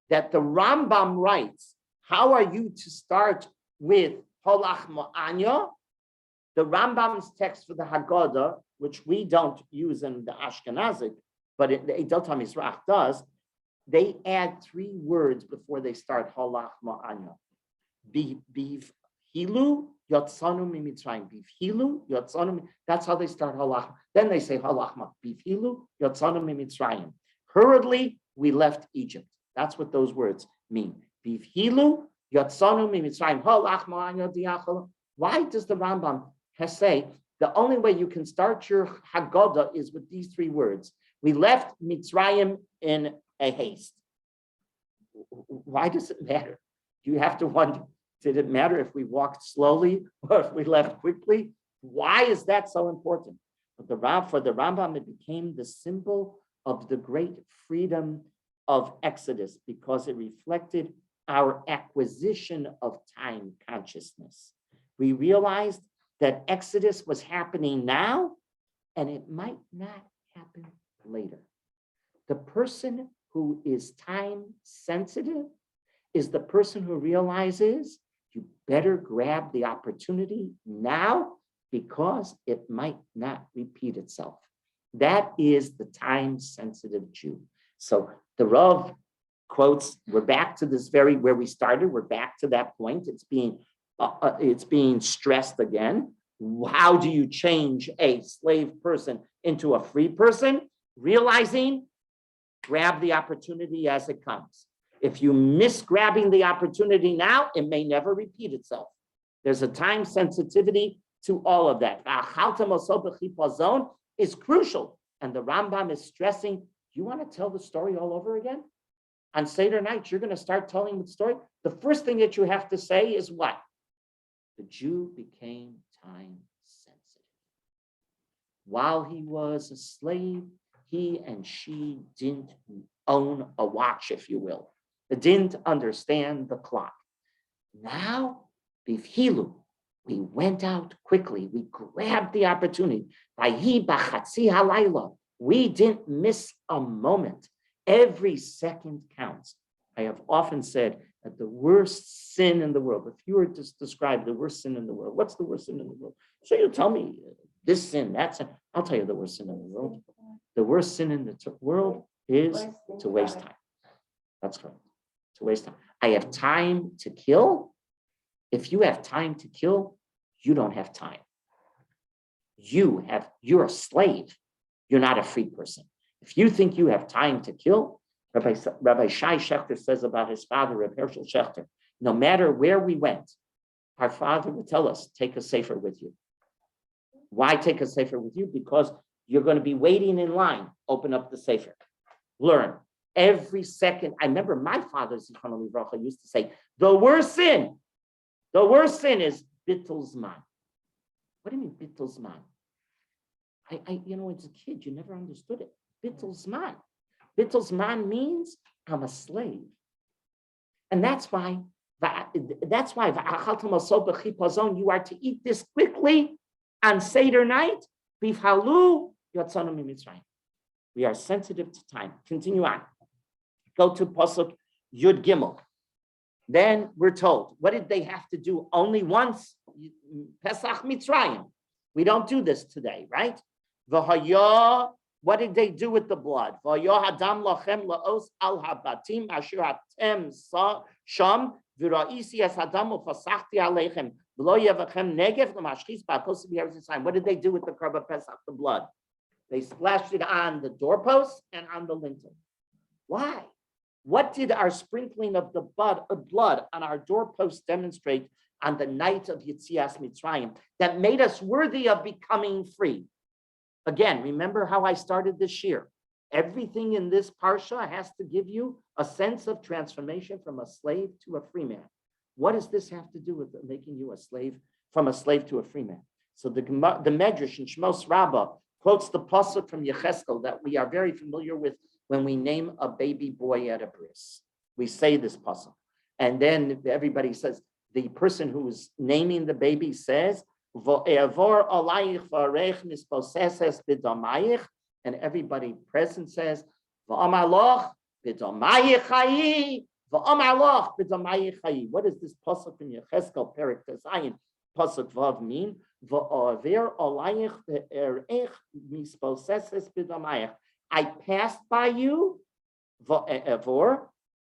that the Rambam writes, how are you to start with Holach Ma'anya? The Rambam's text for the Haggadah, which we don't use in the Ashkenazic, but the Eidolt HaMizrach does, they add 3 words before they start Holach Ma'anya. Bivhilu Yotzanu Mimitzrayim. Bivhilu Yotzanu. That's how they start Holach. Then they say Holach Ma. Bivhilu Yotzanu Mimitzrayim. Hurriedly, we left Egypt. That's what those words mean. Bivhilu Yotzanu Mimitzrayim. Holach Ma'anya Diachol. Why does the Rambam say the only way you can start your Haggadah is with these 3 words? We left Mitzrayim in a haste. Why does it matter? You have to wonder, did it matter if we walked slowly or if we left quickly? Why is that so important? But for the Rambam, it became the symbol of the great freedom of Exodus because it reflected our acquisition of time consciousness. We realized that Exodus was happening now and it might not happen later. The person who is time sensitive is the person who realizes you better grab the opportunity now because it might not repeat itself. That is the time-sensitive Jew. So the Rav quotes, we're back to this where we started, we're back to that point. It's being stressed again. How do you change a slave person into a free person? Realizing, grab the opportunity as it comes. If you miss grabbing the opportunity now, it may never repeat itself. There's a time sensitivity to all of that. Is crucial. And the Rambam is stressing, you want to tell the story all over again? On Seder night, you're going to start telling the story. The first thing that you have to say is what? The Jew became time sensitive. While he was a slave, he and she didn't own a watch, if you will. They didn't understand the clock. Now, bifhilu, we went out quickly. We grabbed the opportunity. We didn't miss a moment. Every second counts. I have often said that the worst sin in the world, if you were to describe the worst sin in the world, what's the worst sin in the world? So you tell me this sin, that sin. I'll tell you the worst sin in the world. The worst sin in the world is to waste time. That's correct. To waste time. I have time to kill. If you have time to kill, you don't have time. You're a slave. You're not a free person. If you think you have time to kill, Rabbi Shai Shechter says about his father, Reb Hershel Shechter, no matter where we went, our father would tell us, take a sefer with you. Why take a sefer with you? Because you're going to be waiting in line. Open up the sefer. Learn. Every second. I remember my father, Zichrono Livracha, used to say, the worst sin is bittul zman. What do you mean bittul zman? As a kid, you never understood it. Bittul zman. Bittul zman means I'm a slave. And that's why you are to eat this quickly on Seder night. We are sensitive to time. Continue on. Go to Pasuk Yud Gimel. Then we're told, what did they have to do only once? Pesach Mitzrayim. We don't do this today, right? V'haya, what did they do with the blood? V'haya hadam lachem laos al habatim asher atem sham v'ra'isi es hadam ufasachti aleichem v'lo yevachem negev l'mashchis ba'kos b'yeretz. What did they do with the korban Pesach, the blood? They splashed it on the doorposts and on the lintel. Why? What did our sprinkling of the blood on our doorposts demonstrate on the night of Yetzias Mitzrayim that made us worthy of becoming free? Again, remember how I started this year. Everything in this parsha has to give you a sense of transformation from a slave to a free man. What does this have to do with making you a slave, from a slave to a free man? So the Medrash in Shmos Rabbah quotes the pasuk from Yecheskel that we are very familiar with when we name a baby boy at a bris. We say this pasuk. And then everybody says, the person who is naming the baby says, and everybody present says, what is this pasuk in Yecheskel Perek Tezayin pasuk Vav mean? I passed by you,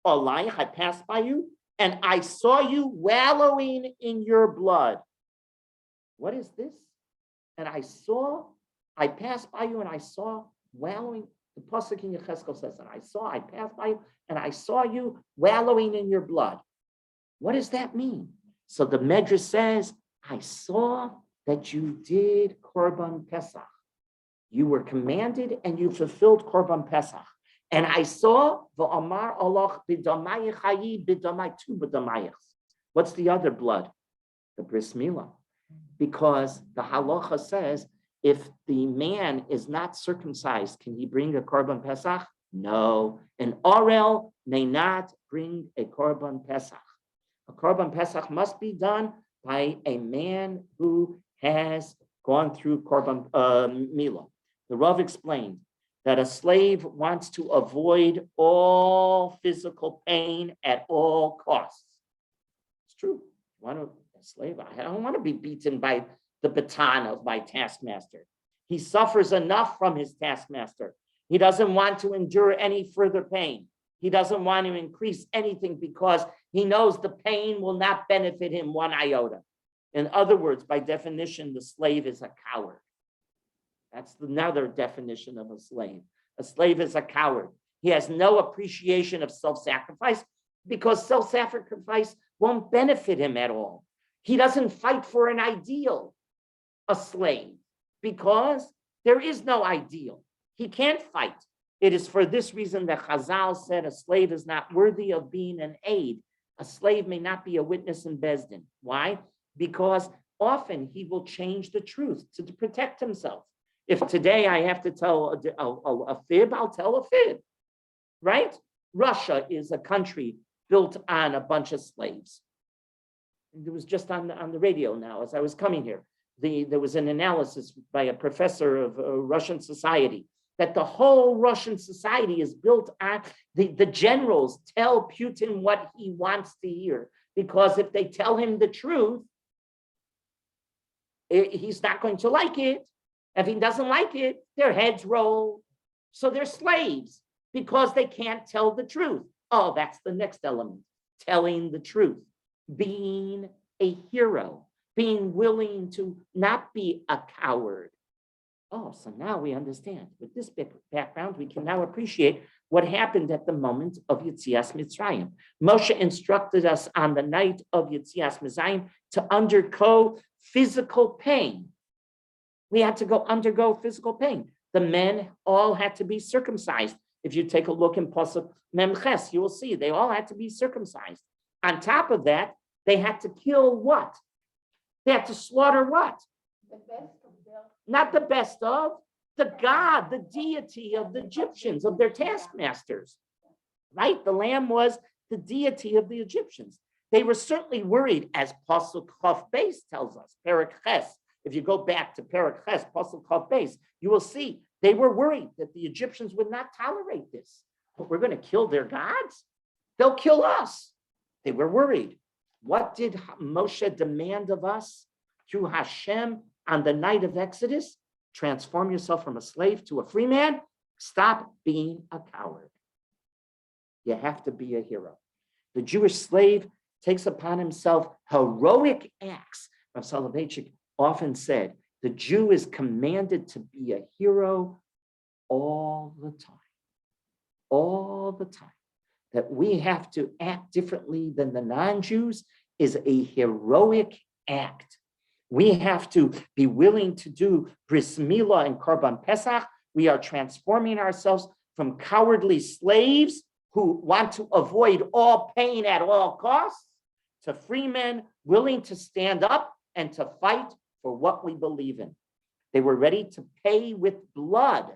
I passed by you, and I saw you wallowing in your blood. What is this? And I passed by you and I saw wallowing. The pasuk in Yecheskel says, I passed by you and I saw you wallowing in your blood. What does that mean? So the Medrash says, I saw that you did Korban Pesach. You were commanded and you fulfilled Korban Pesach. And I saw v'amar Allah b'damayich hayi b'damay tu b'damayich. What's the other blood? The bris milah. Because the halacha says, if the man is not circumcised, can he bring a Korban Pesach? No. An Orel may not bring a Korban Pesach. A Korban Pesach must be done by a man who has gone through Korban Milah. The Rav explained that a slave wants to avoid all physical pain at all costs. It's true. A slave, I don't want to be beaten by the baton of my taskmaster. He suffers enough from his taskmaster. He doesn't want to endure any further pain. He doesn't want to increase anything because he knows the pain will not benefit him one iota. In other words, by definition, the slave is a coward. That's another definition of a slave. A slave is a coward. He has no appreciation of self-sacrifice because self-sacrifice won't benefit him at all. He doesn't fight for an ideal, a slave, because there is no ideal. He can't fight. It is for this reason that Chazal said a slave is not worthy of being an aid. A slave may not be a witness in Beis Din. Why? Because often he will change the truth to protect himself. If today I have to tell a fib, I'll tell a fib, right? Russia is a country built on a bunch of slaves. It was just on the radio now as I was coming here. There was an analysis by a professor of Russian society that the whole Russian society is built on the generals tell Putin what he wants to hear, because if they tell him the truth, he's not going to like it. If he doesn't like it, their heads roll. So they're slaves because they can't tell the truth. Oh, that's the next element, telling the truth, being a hero, being willing to not be a coward. Oh, so now we understand. With this background, we can now appreciate what happened at the moment of Yetzias Mitzrayim. Moshe instructed us on the night of Yetzias Mitzrayim to undergo physical pain. We had to undergo physical pain. The men all had to be circumcised. If you take a look in Pasuk Memches, you will see they all had to be circumcised. On top of that, they had to kill what? They had to slaughter what? The best of their. Not the best of, the God, the deity of the Egyptians, of their taskmasters, right? The lamb was the deity of the Egyptians. They were certainly worried, as Pasuk Chaf Beis tells us, Perek Ches. If you go back to Perek Ches, Pasuk Chaf Beis, you will see they were worried that the Egyptians would not tolerate this. But we're going to kill their gods? They'll kill us. They were worried. What did Moshe demand of us through Hashem on the night of Exodus? Transform yourself from a slave to a free man. Stop being a coward. You have to be a hero. The Jewish slave takes upon himself heroic acts. Rav Soloveitchik often said, the Jew is commanded to be a hero all the time. All the time. That we have to act differently than the non-Jews is a heroic act. We have to be willing to do Bris Milah and Korban Pesach. We are transforming ourselves from cowardly slaves who want to avoid all pain at all costs to free men willing to stand up and to fight for what we believe in. They were ready to pay with blood.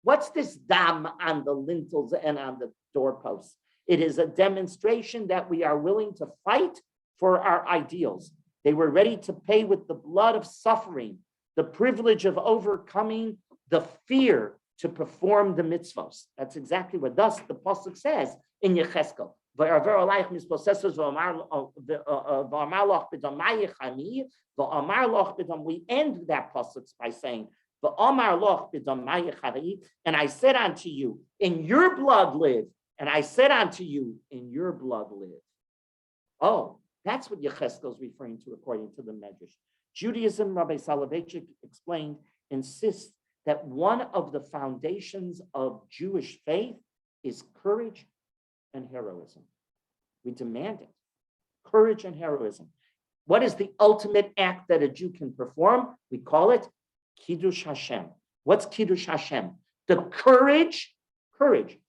What's this dam on the lintels and on the doorposts? It is a demonstration that we are willing to fight for our ideals. They were ready to pay with the blood of suffering, the privilege of overcoming the fear to perform the mitzvos. That's exactly what thus the pasuk says in Yecheskel. We end that pasuk by saying, and I said unto you, in your blood live. And I said unto you, in your blood live. Oh, that's what Yecheskel is referring to according to the Medrash. Judaism, Rabbi Soloveitchik explained, insists that one of the foundations of Jewish faith is courage and heroism. We demand it. Courage and heroism. What is the ultimate act that a Jew can perform? We call it Kiddush Hashem. What's Kiddush Hashem? The courage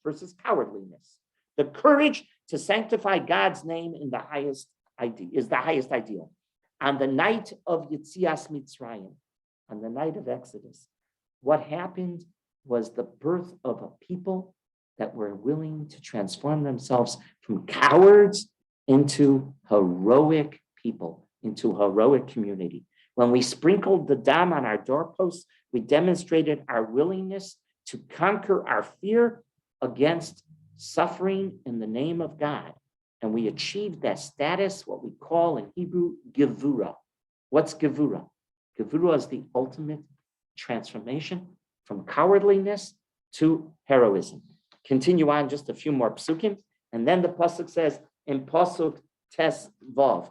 versus cowardliness. The courage to sanctify God's name in the highest idea is the highest ideal. On the night of Yetzias Mitzrayim, on the night of Exodus, what happened was the birth of a people that were willing to transform themselves from cowards into heroic people, into heroic community. When we sprinkled the dam on our doorposts, we demonstrated our willingness to conquer our fear against suffering in the name of God. And we achieved that status, what we call in Hebrew, Gevura. What's Gevura? Gevura is the ultimate transformation from cowardliness to heroism. Continue on just a few more psukim. And then the pasuk says in pasuk tes vav,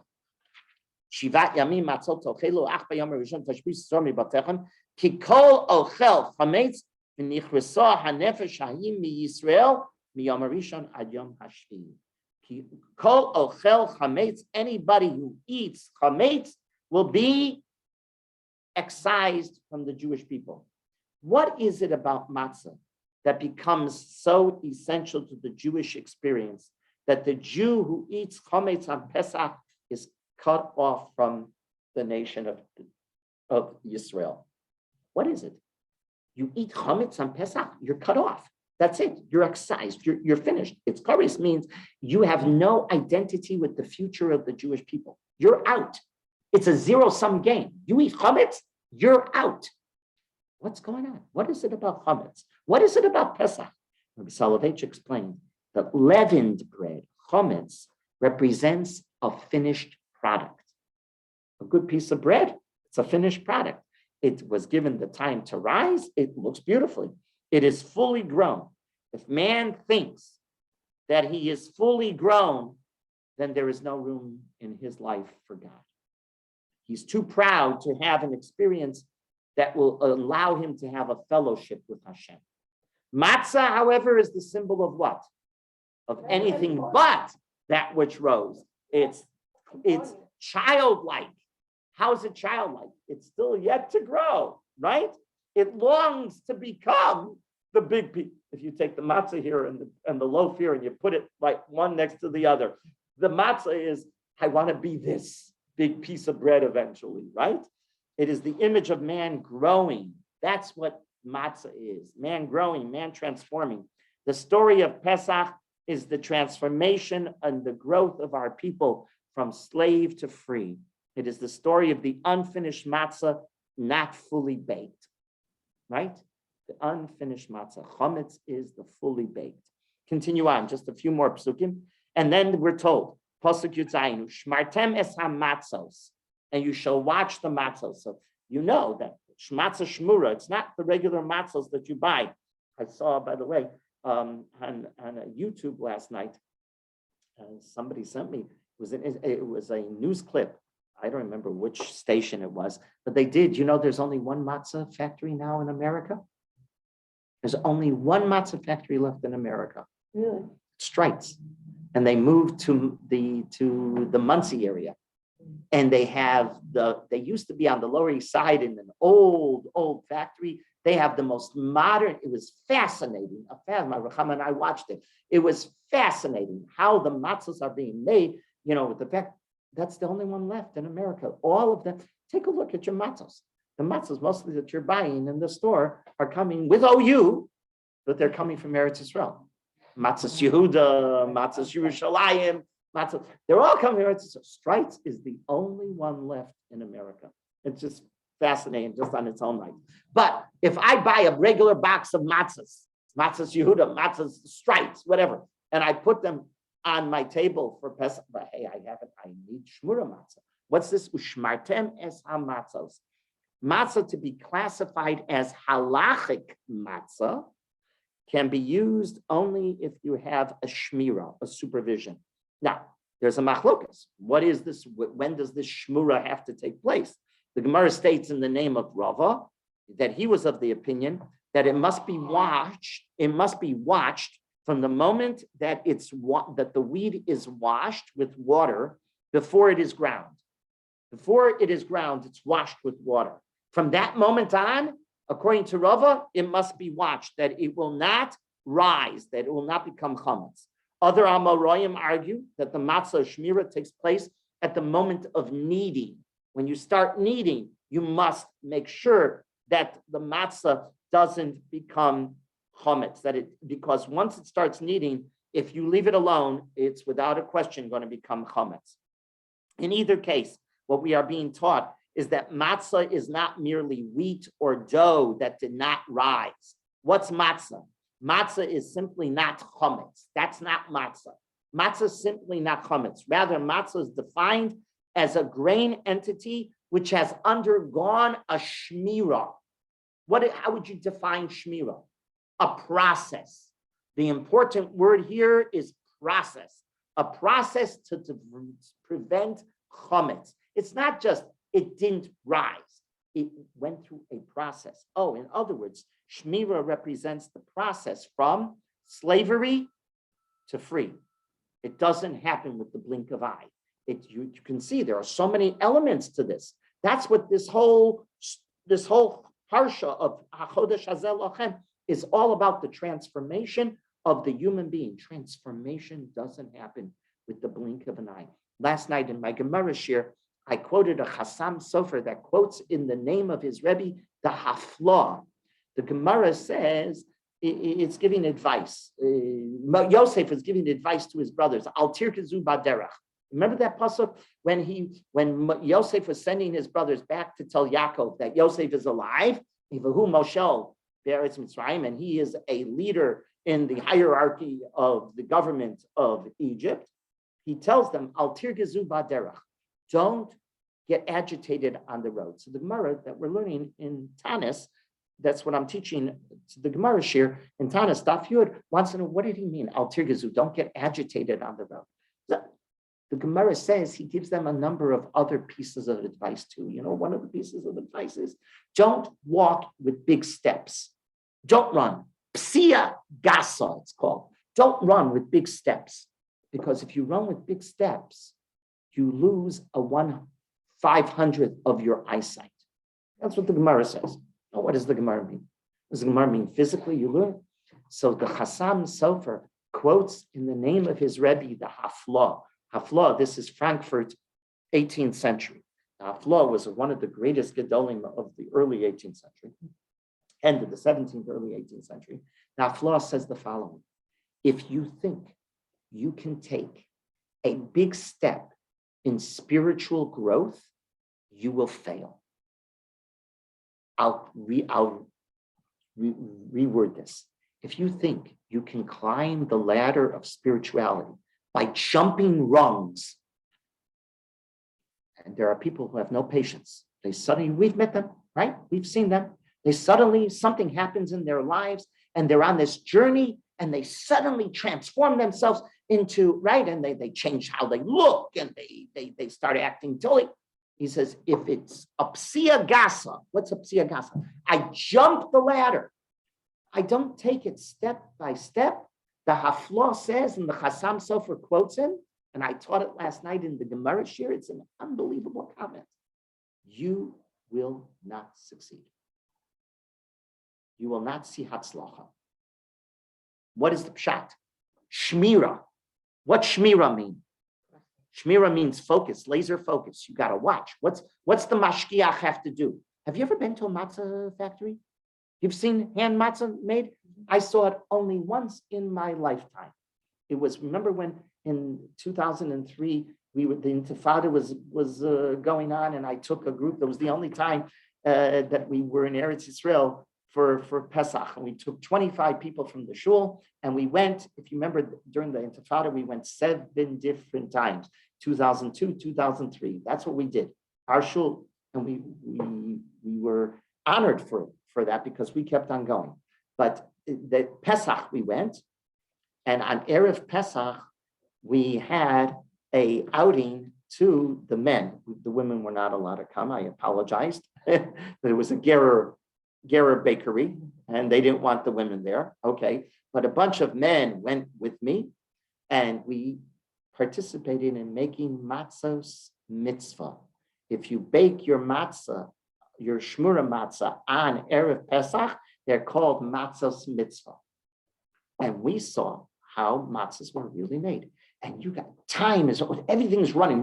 Shivat yamim matzot tochelu ach bayom harishon tashbis zor mibatechem ki kol ochel chametz v'nichresa hanefesh hayim miyisrael miyom harishon ad yom hashvi Kol ochel chametz, anybody who eats chametz will be excised from the Jewish people. What is it about matzah that becomes so essential to the Jewish experience that the Jew who eats chametz on Pesach is cut off from the nation of Israel? What is it? You eat chametz on Pesach, you're cut off. That's it. You're excised. You're finished. It's kares means you have no identity with the future of the Jewish people. You're out. It's a zero-sum game. You eat chametz, you're out. What's going on? What is it about chametz? What is it about Pesach? Rabbi Soloveitch explained that leavened bread, chametz, represents a finished product. A good piece of bread, it's a finished product. It was given the time to rise. It looks beautifully. It is fully grown. If man thinks that he is fully grown, then there is no room in his life for God. He's too proud to have an experience that will allow him to have a fellowship with Hashem. Matzah, however, is the symbol of what? Of anything but that which rose. It's childlike. How is it childlike? It's still yet to grow, right? It longs to become the big piece. If you take the matzah here and the loaf here and you put it like one next to the other, the matzah is, I want to be this big piece of bread eventually, right? It is the image of man growing. That's what matzah is. Man growing, man transforming. The story of Pesach is the transformation and the growth of our people from slave to free. It is the story of the unfinished matzah, not fully baked, right? The unfinished matzah. Chametz is the fully baked. Continue on, just a few more psukim. And then we're told, Pasuk Yudzayin, Shmartem es hamatzos, and you shall watch the matzos. So you know that matzah shmura, it's not the regular matzos that you buy. I saw, by the way, on a YouTube last night, somebody sent me, it was a news clip. I don't remember which station it was, but they did. You know, there's only one matzah factory now in America. There's only one matzah factory left in America. Really? Stripes. And they moved to the Muncie area. And they used to be on the Lower East Side in an old factory. They have the most modern, it was fascinating. My Rechama and I watched it. It was fascinating how the matzahs are being made, you know, with the fact that's the only one left in America. All of them, take a look at your matzahs. The matzahs mostly that you're buying in the store are coming with OU, but they're coming from Eretz Yisrael. Matzahs Yehuda, matzahs Yerushalayim, matzahs, they're all coming from Eretz Yisrael. Stripes is the only one left in America. It's just fascinating just on its own right. But if I buy a regular box of matzahs Yehuda, matzahs Stripes, whatever, and I put them on my table for Pesach, but hey, I need shmura matzah. What's this? Ushmartem es hamatzos. Matzah to be classified as halachic matzah can be used only if you have a shmira, a supervision. Now, there's a machlokas. What is this? When does this shmura have to take place? The Gemara states in the name of Rava that he was of the opinion that it must be watched. It must be watched from the moment that that the wheat is washed with water before it is ground. Before it is ground, it's washed with water. From that moment on, according to Rava, it must be watched that it will not rise, that it will not become chametz. Other Amoraim argue that the matzah shmira takes place at the moment of kneading. When you start kneading, you must make sure that the matzah doesn't become chametz, because once it starts kneading, if you leave it alone, it's without a question going to become chametz. In either case, what we are being taught is that matzah is not merely wheat or dough that did not rise. What's matzah? Matzah is simply not chametz. That's not matzah. Matzah is simply not chametz. Rather, matzah is defined as a grain entity which has undergone a shmira. How would you define shmira? A process. The important word here is process. A process to prevent chametz. It's not just it didn't rise. It went through a process. Oh, in other words, shmira represents the process from slavery to free. It doesn't happen with the blink of eye. You can see there are so many elements to this. That's what this whole parsha of Hachodesh Hazel Lachem is all about, the transformation of the human being. Transformation doesn't happen with the blink of an eye. Last night in my Gemara shir, I quoted a Chassam Sofer that quotes in the name of his Rebbe the Haflah. The Gemara says it's giving advice. Yosef is giving advice to his brothers. Al tirkezu baderach. Remember that pasuk when Yosef was sending his brothers back to tell Yaakov that Yosef is alive, Ivahu Moshel Be'eretz Mitzrayim, and he is a leader in the hierarchy of the government of Egypt. He tells them, Al tirgezu baderach, don't get agitated on the road. So the Gemara that we're learning in Tanis, that's what I'm teaching to the Gemara shir in Tanis, Daf Yud wants to know, what did he mean? Al tirgezu, don't get agitated on the road. The Gemara says he gives them a number of other pieces of advice too. You know, one of the pieces of advice is don't walk with big steps. Don't run. Psia gasa, it's called. Don't run with big steps, because if you run with big steps, you lose a 1/500th of your eyesight. That's what the Gemara says. Now, what does the Gemara mean? Does the Gemara mean physically you learn? So the Chassam Sofer quotes in the name of his Rebbe the Haflah. Haflah, this is Frankfurt, 18th century. Haflah was one of the greatest Gedolim of the early 18th century, end of the 17th, early 18th century. Haflah says the following: if you think you can take a big step in spiritual growth, you will fail. I'll reword this. If you think you can climb the ladder of spirituality by jumping rungs, and there are people who have no patience. They suddenly, we've met them, right? We've seen them. They suddenly, something happens in their lives and they're on this journey and they suddenly transform themselves into, right? And they change how they look and they start acting totally. He says, if it's a psia gasa, what's a psia gasa? I jump the ladder. I don't take it step by step. The Haflah says, and the Chassam Sofer quotes him, and I taught it last night in the Gemara shir, it's an unbelievable comment. You will not succeed. You will not see Hatzlacha. What is the pshat? Shmira. What shmira mean? Shmira means focus, laser focus. You got to watch. What's the mashgiach have to do? Have you ever been to a matzah factory? You've seen hand matzah made? I saw it only once in my lifetime. It was, remember when in 2003, the Intifada was going on, and I took a group. That was the only time that we were in Eretz Yisrael for Pesach. And we took 25 people from the shul, and we went, if you remember, during the Intifada, we went 7 different times, 2002, 2003. That's what we did, our shul. And we were honored for that because we kept on going. But the Pesach we went, and on Erev Pesach, we had a outing to the men. The women were not allowed to come. I apologized. But it was a Gerer bakery, and they didn't want the women there. Okay. But a bunch of men went with me, and we participated in making matzos mitzvah. If you bake your matzah, your shmura matzah on Erev Pesach, they're called matzos mitzvah. And we saw how matzahs were really made. And you got time is everything's running.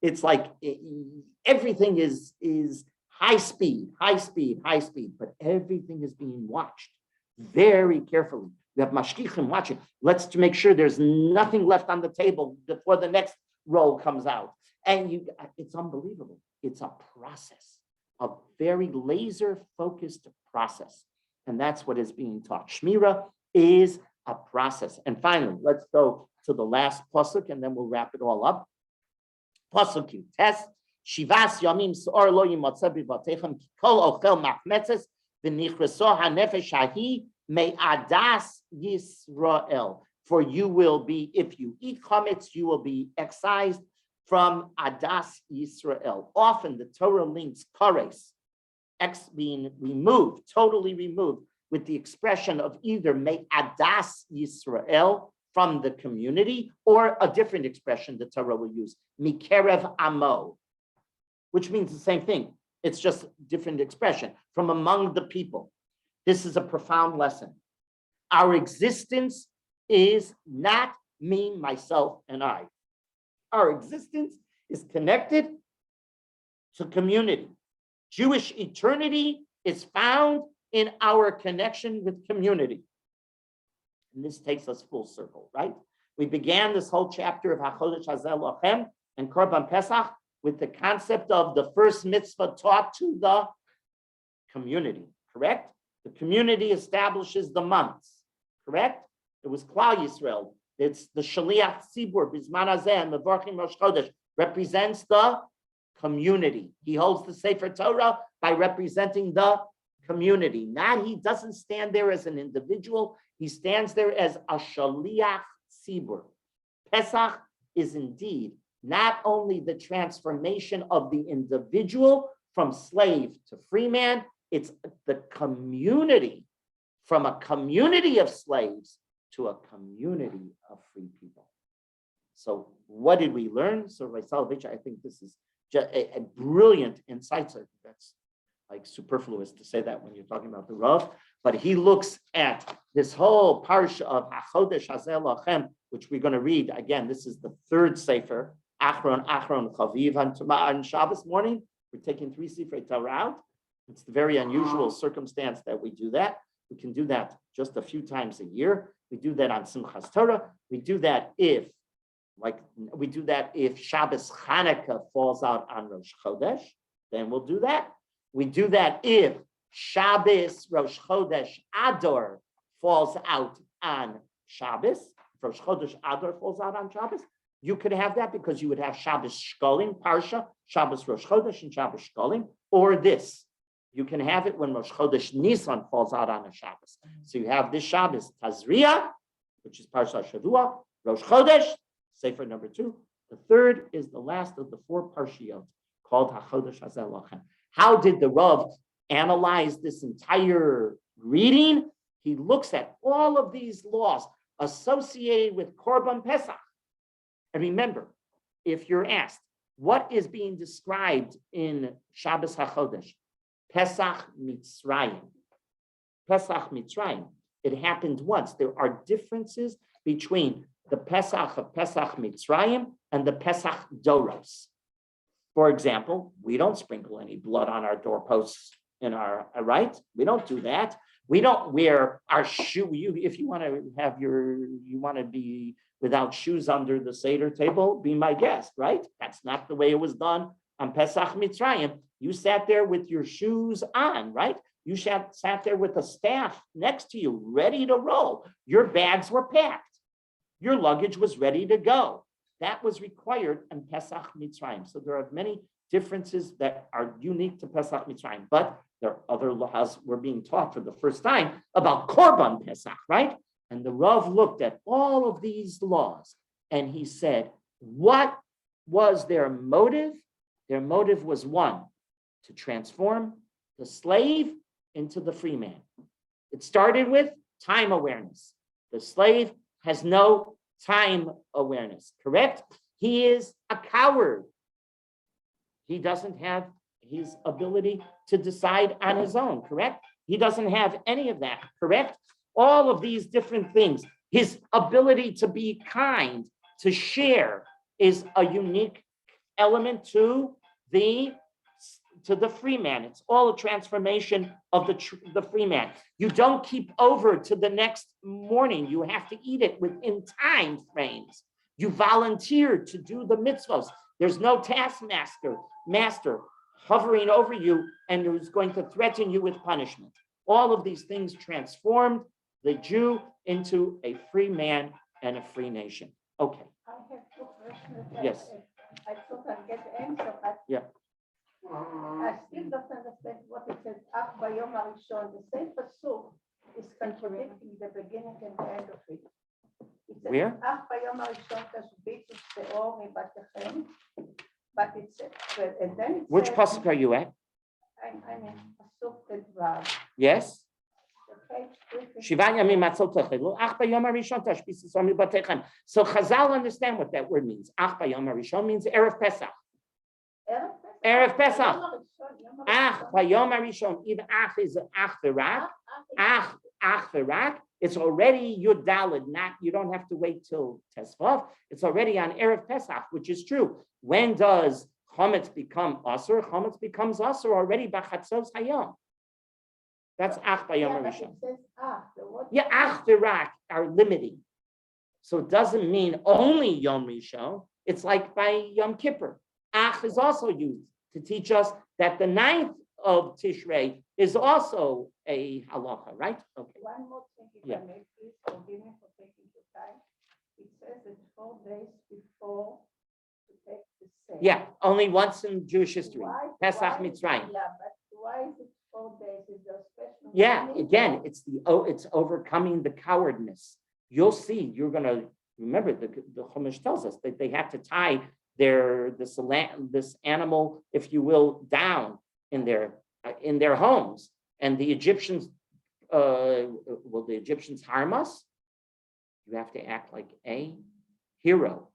It's like everything is high speed, but everything is being watched very carefully. We have mashgichim watching. Let's make sure there's nothing left on the table before the next roll comes out. And it's unbelievable. It's a process, a very laser-focused process. And that's what is being taught. Shmira is a process. And finally, let's go to the last pasuk, and then we'll wrap it all up. Pasuk Q, test. Shivas yamim se'or lo yimatzeh b'vatechem ki kol ochel machmetzes v'nichreso hanefesh hahi me'adas Yisrael. For you will be, if you eat chametz, you will be excised from Adas Yisrael. Often the Torah links kares, being removed, totally removed, with the expression of either Me'adas Yisrael, from the community, or a different expression the Torah will use, Mikerev Amo, which means the same thing. It's just different expression, from among the people. This is a profound lesson. Our existence is not me, myself, and I. Our existence is connected to community. Jewish eternity is found in our connection with community. And this takes us full circle, right? We began this whole chapter of HaChodesh Hazeh Lochem and Korban Pesach with the concept of the first mitzvah taught to the community, correct? The community establishes the months, correct? It was Klal Yisrael. It's the Shaliach Tzibur, Bizman Hazeh, and Mevorchim Rosh Chodesh represents the community. He holds the Sefer Torah by representing the community. He doesn't stand there as an individual. He stands there as a Shaliach Tzibur. Pesach is indeed not only the transformation of the individual from slave to free man, it's the community, from a community of slaves to a community of free people. So what did we learn? So Raisalovich, I think this is just a brilliant insight. So that's like superfluous to say that when you're talking about the Rav, but he looks at this whole parsha of HaChodesh Hazeh Lochem, which we're going to read. Again, this is the third sefer, Achron Chaviv on Shabbos morning. We're taking 3 Sifrei Torah out. It's the very unusual circumstance that we do that. We can do that just a few times a year. We do that on Simchas Torah. We do that if Shabbos Chanukah falls out on Rosh Chodesh, then we'll do that. We do that if Shabbos Rosh Chodesh Adar falls out on Shabbos. If Rosh Chodesh Adar falls out on Shabbos, you could have that because you would have Shabbos Shkolim, Parsha, Shabbos Rosh Chodesh, and Shabbos Shkolim, or this. You can have it when Rosh Chodesh Nisan falls out on a Shabbos. So you have this Shabbos Tazria, which is Parsha Shavua, Rosh Chodesh, Sefer number 2. The third is the last of the 4 Parshiyot called HaChodesh Hazeh Lochem. How did the Rav analyze this entire reading? He looks at all of these laws associated with Korban Pesach. And remember, if you're asked, what is being described in Shabbos HaChodesh? Pesach Mitzrayim. Pesach Mitzrayim. It happened once. There are differences between the Pesach of Pesach Mitzrayim and the Pesach Doros. For example, we don't sprinkle any blood on our doorposts in our right. We don't do that. We don't wear our shoe. If you want to be without shoes under the Seder table, be my guest, right? That's not the way it was done on Pesach Mitzrayim. You sat there with your shoes on, right? You sat there with a staff next to you, ready to roll. Your bags were packed. Your luggage was ready to go. That was required in Pesach Mitzrayim. So there are many differences that are unique to Pesach Mitzrayim, but there are other laws we're being taught for the first time about Korban Pesach, right? And the Rav looked at all of these laws and he said, what was their motive? Their motive was one, to transform the slave into the free man. It started with time awareness. The slave has no time awareness, correct? He is a coward. He doesn't have his ability to decide on his own, correct? He doesn't have any of that, correct? All of these different things. His ability to be kind, to share, is a unique element to the free man. It's all a transformation of the free man. You don't keep over to the next morning. You have to eat it within time frames. You volunteer to do the mitzvahs. There's no taskmaster hovering over you and who's going to threaten you with punishment. All of these things transformed the Jew into a free man and a free nation. Okay. I have 2 questions. Yes. I thought I'd get the answer, but Yeah. I still don't understand what it says. Ach bayom harishon. The same pasuk is contradicting the beginning and the end of it. It says, Where? Ach bayom harishon tashbitu sheor mibatechem. But it says, and then it Which says, pasuk are you at? I'm in pasuk Tezvav. Yes. Okay. Shivat yamim matzot techelu, ach bayom harishon tashbisu mibatechem. So Chazal understand what that word means. Ach bayom harishon means Erev Pesach. Erev Pesach. Ach bayom harishon. If ach is ach v'rak, ach v'rak, it's already Yud Daled. Not you don't have to wait till Tesvav. It's already on Erev Pesach, which is true. When does Chometz become Asur? Chometz becomes Asur already b'chatzos hayom. That's ach bayom harishon. Yeah, ach v'rak are limiting. So it doesn't mean only Yom Rishon. It's like by Yom Kippur. Ach is also used to teach us that the 9th of Tishrei is also a halacha, right? Okay. One more thing, if Yeah. I may, please forgive me for taking the time. It says that 4 days before to take the same. Yeah, only once in Jewish history. Why- Pesach why- Mitzrayim. Yeah, but why is it 4 days? Is there a special? Yeah, meaning? again, it's overcoming the cowardness. You'll see. You're gonna remember the Chumash tells us that they have to tie this animal, if you will, down in their homes, and the Egyptians. Will the Egyptians harm us? You have to act like a hero.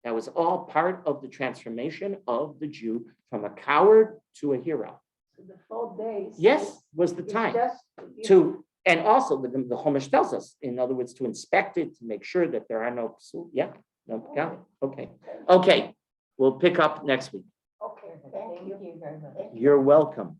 That was all part of the transformation of the Jew from a coward to a hero. So the 4 days. Yes, was the is time just give- to, and also the Chumash tells us, in other words, to inspect it, to make sure that there are no, yeah, no, got it, okay. Okay, we'll pick up next week. Okay, thank you. very much. Thank you. You're welcome.